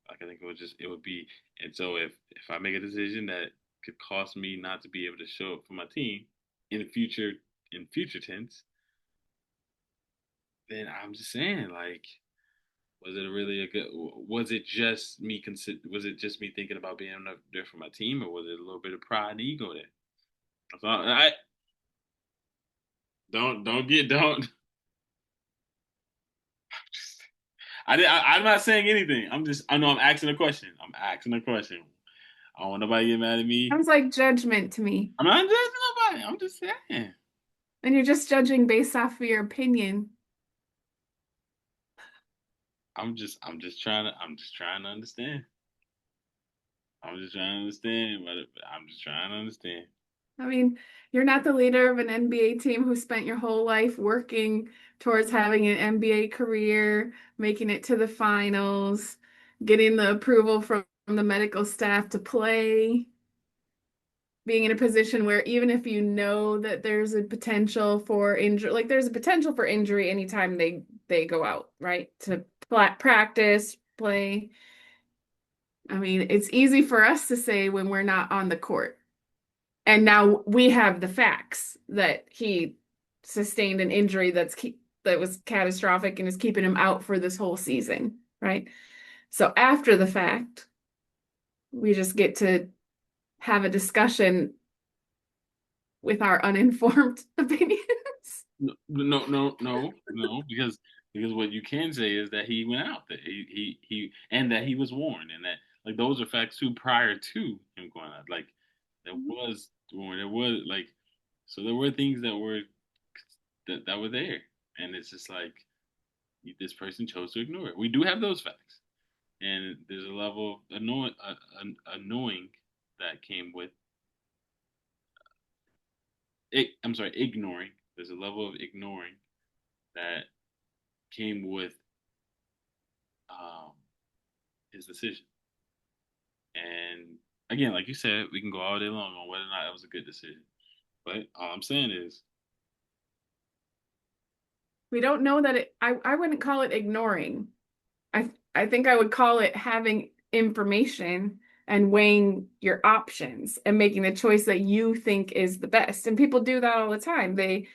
Like I think it would be, and so if I make a decision that could cost me not to be able to show up for my team in the future in future tense, then I'm just saying, like, was it really a good? Was it just me Was it just me thinking about being up there for my team, or was it a little bit of pride and ego there? So I don't get don't. I'm not saying anything. I know I'm asking a question. I'm asking a question. I don't want nobody to get mad at me. Sounds like judgment to me. I'm not judging nobody. I'm just saying. And you're just judging based off of your opinion. I'm just trying to understand. I'm just trying to understand, but I'm just trying to understand. I mean, you're not the leader of an NBA team who spent your whole life working towards having an NBA career, making it to the finals, getting the approval from the medical staff to play, being in a position where even if you know that there's a potential for injury, like there's a potential for injury anytime they go out, right? To practice, play. I mean, it's easy for us to say when we're not on the court. And now we have the facts that he sustained an injury that was catastrophic and is keeping him out for this whole season, right? So after the fact, we just get to have a discussion with our uninformed opinions. No, because what you can say is that he went out there, and that he was warned, and that like those are facts too prior to him going out. Like there was warned, there was like so there were things that were there, and it's just like this person chose to ignore it. We do have those facts, and there's a level of annoying that came with it. I'm sorry, ignoring. There's a level of ignoring that came with um, his decision. And again, like you said, we can go all day long on whether or not that was a good decision. But all I'm saying is, We don't know that I wouldn't call it ignoring. I think I would call it having information and weighing your options and making the choice that you think is the best. And people do that all the time. They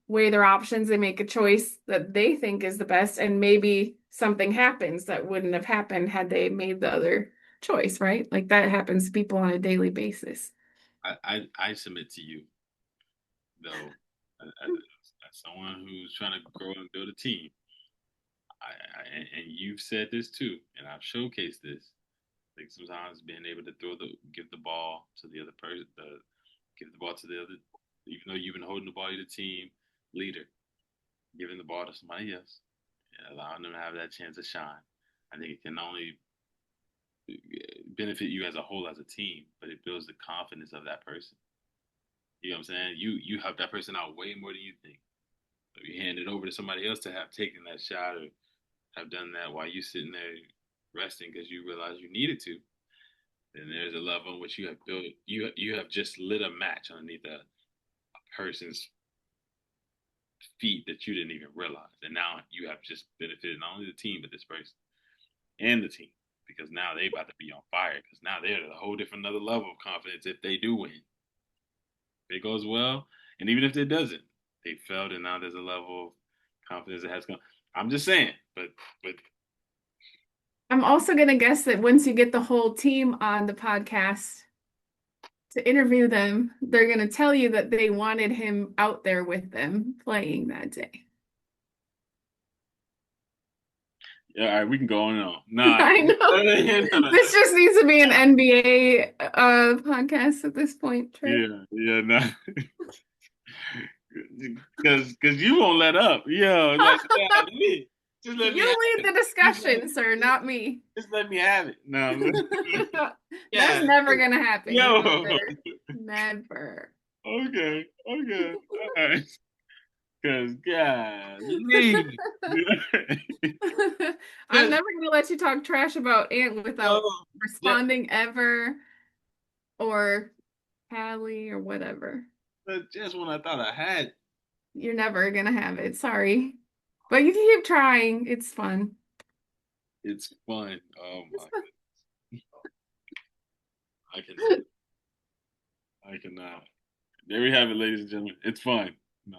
weigh their options, they make a choice that they think is the best, and maybe something happens that wouldn't have happened had they made the other choice, right? Like that happens to people on a daily basis. I submit to you though, as someone who's trying to grow and build a team, and you've said this too, and I've showcased this. Like sometimes being able to give the ball to the other person, give the ball to the other, even though you've been holding the ball, you're the team leader, giving the ball to somebody else, and allowing them to have that chance to shine. I think it can only benefit you as a whole as a team, but it builds the confidence of that person. You know what I'm saying? You help that person out way more than you think. If you hand it over to somebody else to have taken that shot or have done that while you sitting there resting because you realize you needed to, then there's a level in which you have built you have just lit a match underneath a person's feet that you didn't even realize. And now you have just benefited not only the team but this person and the team because now they about to be on fire because now they're at a whole different another level of confidence if they do win. If it goes well, and even if it doesn't, they felt and now there's a level of confidence that has come. I'm just saying, but I'm also going to guess that once you get the whole team on the podcast to interview them, they're going to tell you that they wanted him out there with them playing that day. yeah, all right, we can go on and on. Nah, I know. This just needs to be an NBA podcast at this point, Trey. yeah, nah. Because you won't let up. Yo, like just let me have You lead it. the discussion, sir, not me. Just let me have it. No, That's yeah, never gonna happen. You know yo. better. Never. Okay, all right. Because God, I'm just never gonna let you talk trash about Ant yo, without just, responding ever or Hallie or whatever. just when I thought I had, You're never gonna have it. Sorry. But you can keep trying. It's fun. it's fun. Oh It's my, fun. I cannot, I cannot. There we have it, ladies and gentlemen. It's fun. No,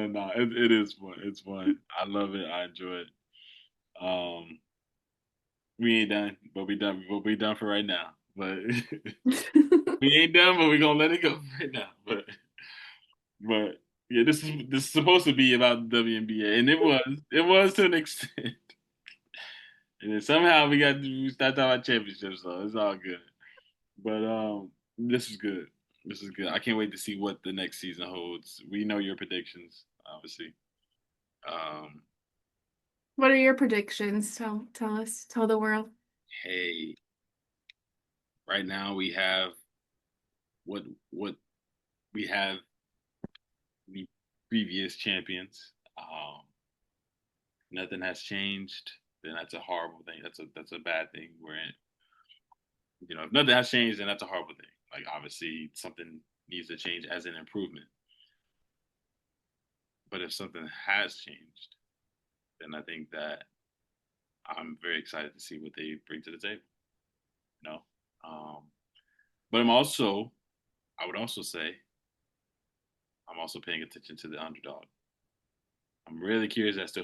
no. It is fun. It's fun. I love it. I enjoy it. Um, we ain't done, but we done. But we done for right now. But we ain't done, but we gonna let it go right now. But yeah, this is supposed to be about the WNBA, and it was to an extent. And then somehow we start talking about championships, so it's all good. But this is good. This is good. I can't wait to see what the next season holds. We know your predictions, obviously. Um, What are your predictions? Tell us, tell the world. hey, right now we have what we have the previous champions. Nothing has changed. Then that's a horrible thing. That's a bad thing. We're in. If nothing has changed, then that's a horrible thing. Like obviously something needs to change as an improvement. But if something has changed, then I think that I'm very excited to see what they bring to the table. You know, um, but I would also say, I'm also paying attention to the underdog. I'm really curious as to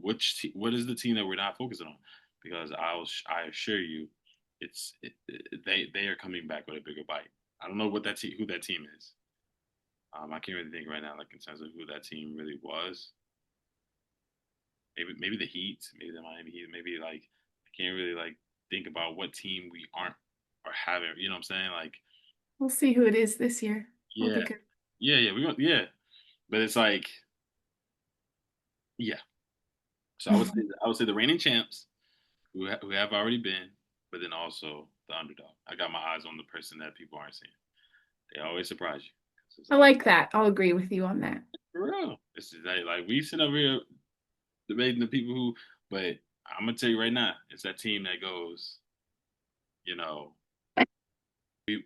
what is the team that we're not focusing on, because I assure you, they are coming back with a bigger bite. I don't know who that team is. I can't really think right now, like in terms of who that team really was. Maybe the Heat, maybe the Miami Heat, maybe like I can't really like think about what team we aren't or haven't. You know what I'm saying? Like We'll see who it is this year. We'll yeah, be good. yeah, we want yeah, but it's like yeah. So I would say the reigning champs who have already been, but then also the underdog. I got my eyes on the person that people aren't seeing. They always surprise you. It's I always like that. I'll agree with you on that. for real. It's just like we sit over here debating the people who, but I'm gonna tell you right now, it's that team that goes, you know, we,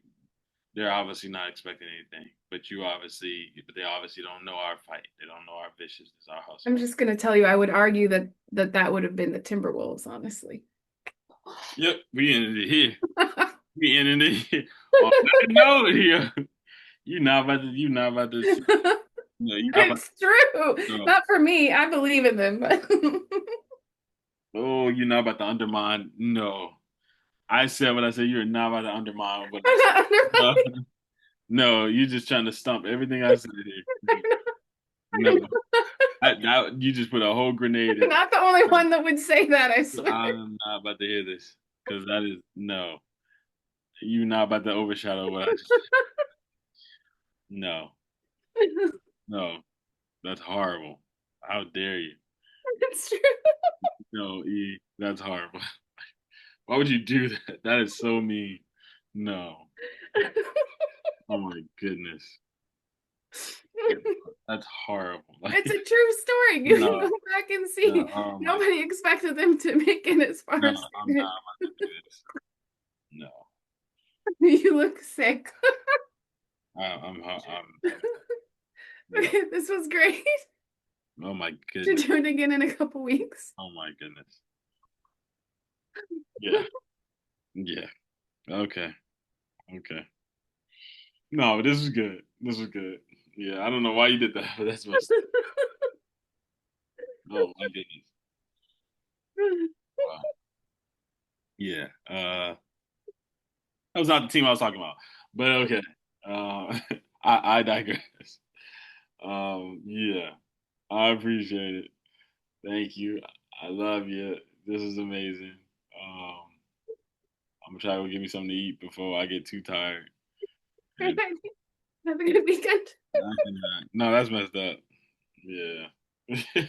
they're obviously not expecting anything, but they obviously don't know our fight. They don't know our viciousness, our I'm hustle. just gonna tell you, I would argue that would have been the Timberwolves, honestly. Yep, we ended it here. We ended it here. On that note here, you not about to, no, you not about It's true. no. Not for me. I believe in them, but Oh, you're not about to undermine. No, I said what I said. You're not about to undermine what I I'm said. not No, undermining. no, you're just trying to stump everything I said here. No, you just put a whole grenade I'm in. not the only one that would say that, I swear. I'm not about to hear this because that is no. You're not about to overshadow what I just. No, no, that's horrible. How dare you? It's true. No, E, that's horrible. Why would you do that? That is so mean. No. Oh my goodness. That's horrible. It's Like a true story. You can go no, back and no. see. Oh my. Nobody expected them to make it as far No, as I'm they not did. about to do this. No, You look sick. I'm no. Okay, this was great. Oh my To goodness. do it again in a couple weeks. Oh my goodness. Yeah. Yeah. Okay. Okay. No, but this is good. This is good. Yeah, I don't know why you did that, but that's messed up. Oh my goodness. Wow. Yeah. That was not the team I was talking about. But okay. Uh, I digress. Yeah. I appreciate it. Thank you. I love you. This is amazing. Um, I'm gonna try to give me something to eat before I get too tired. And Have a good weekend. I cannot. No, that's messed up. Yeah.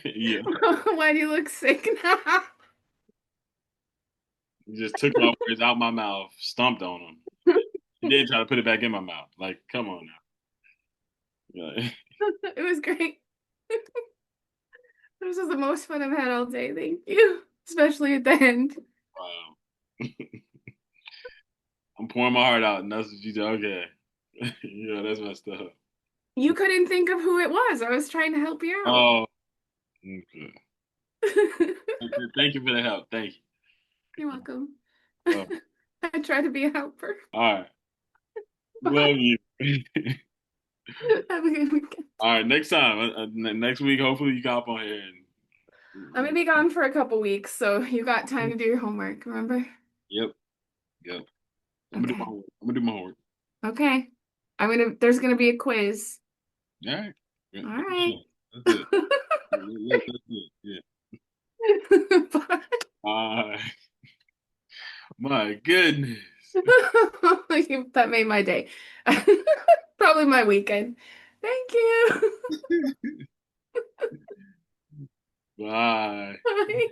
Yeah. Why do you look sick now? You just took my words out my mouth, stomped on them, and then try to put it back in my mouth. Like, come on now. Yeah. It was great. This was the most fun I've had all day. Thank you. Especially at the end. Wow. I'm pouring my heart out, and that's what you do. Okay. Yeah, that's messed up. You couldn't think of who it was. I was trying to help you out. Oh, okay. Thank you for the help. Thank You're welcome. you. Oh, I try to be a helper. all right. Bye. Love you. Have a good weekend. All right. Next time, next week, hopefully you can hop on here I'm gonna be gone for a couple weeks, so you got time to do your homework, remember? yep. Yep. I'm gonna do my Okay. homework. I'm gonna do my homework. Okay. There's gonna be a quiz. All right. Yeah, All for right. sure. That's it. That's it. Yeah. Bye. My goodness. That made my day. Probably my weekend. Thank you. Bye. Bye.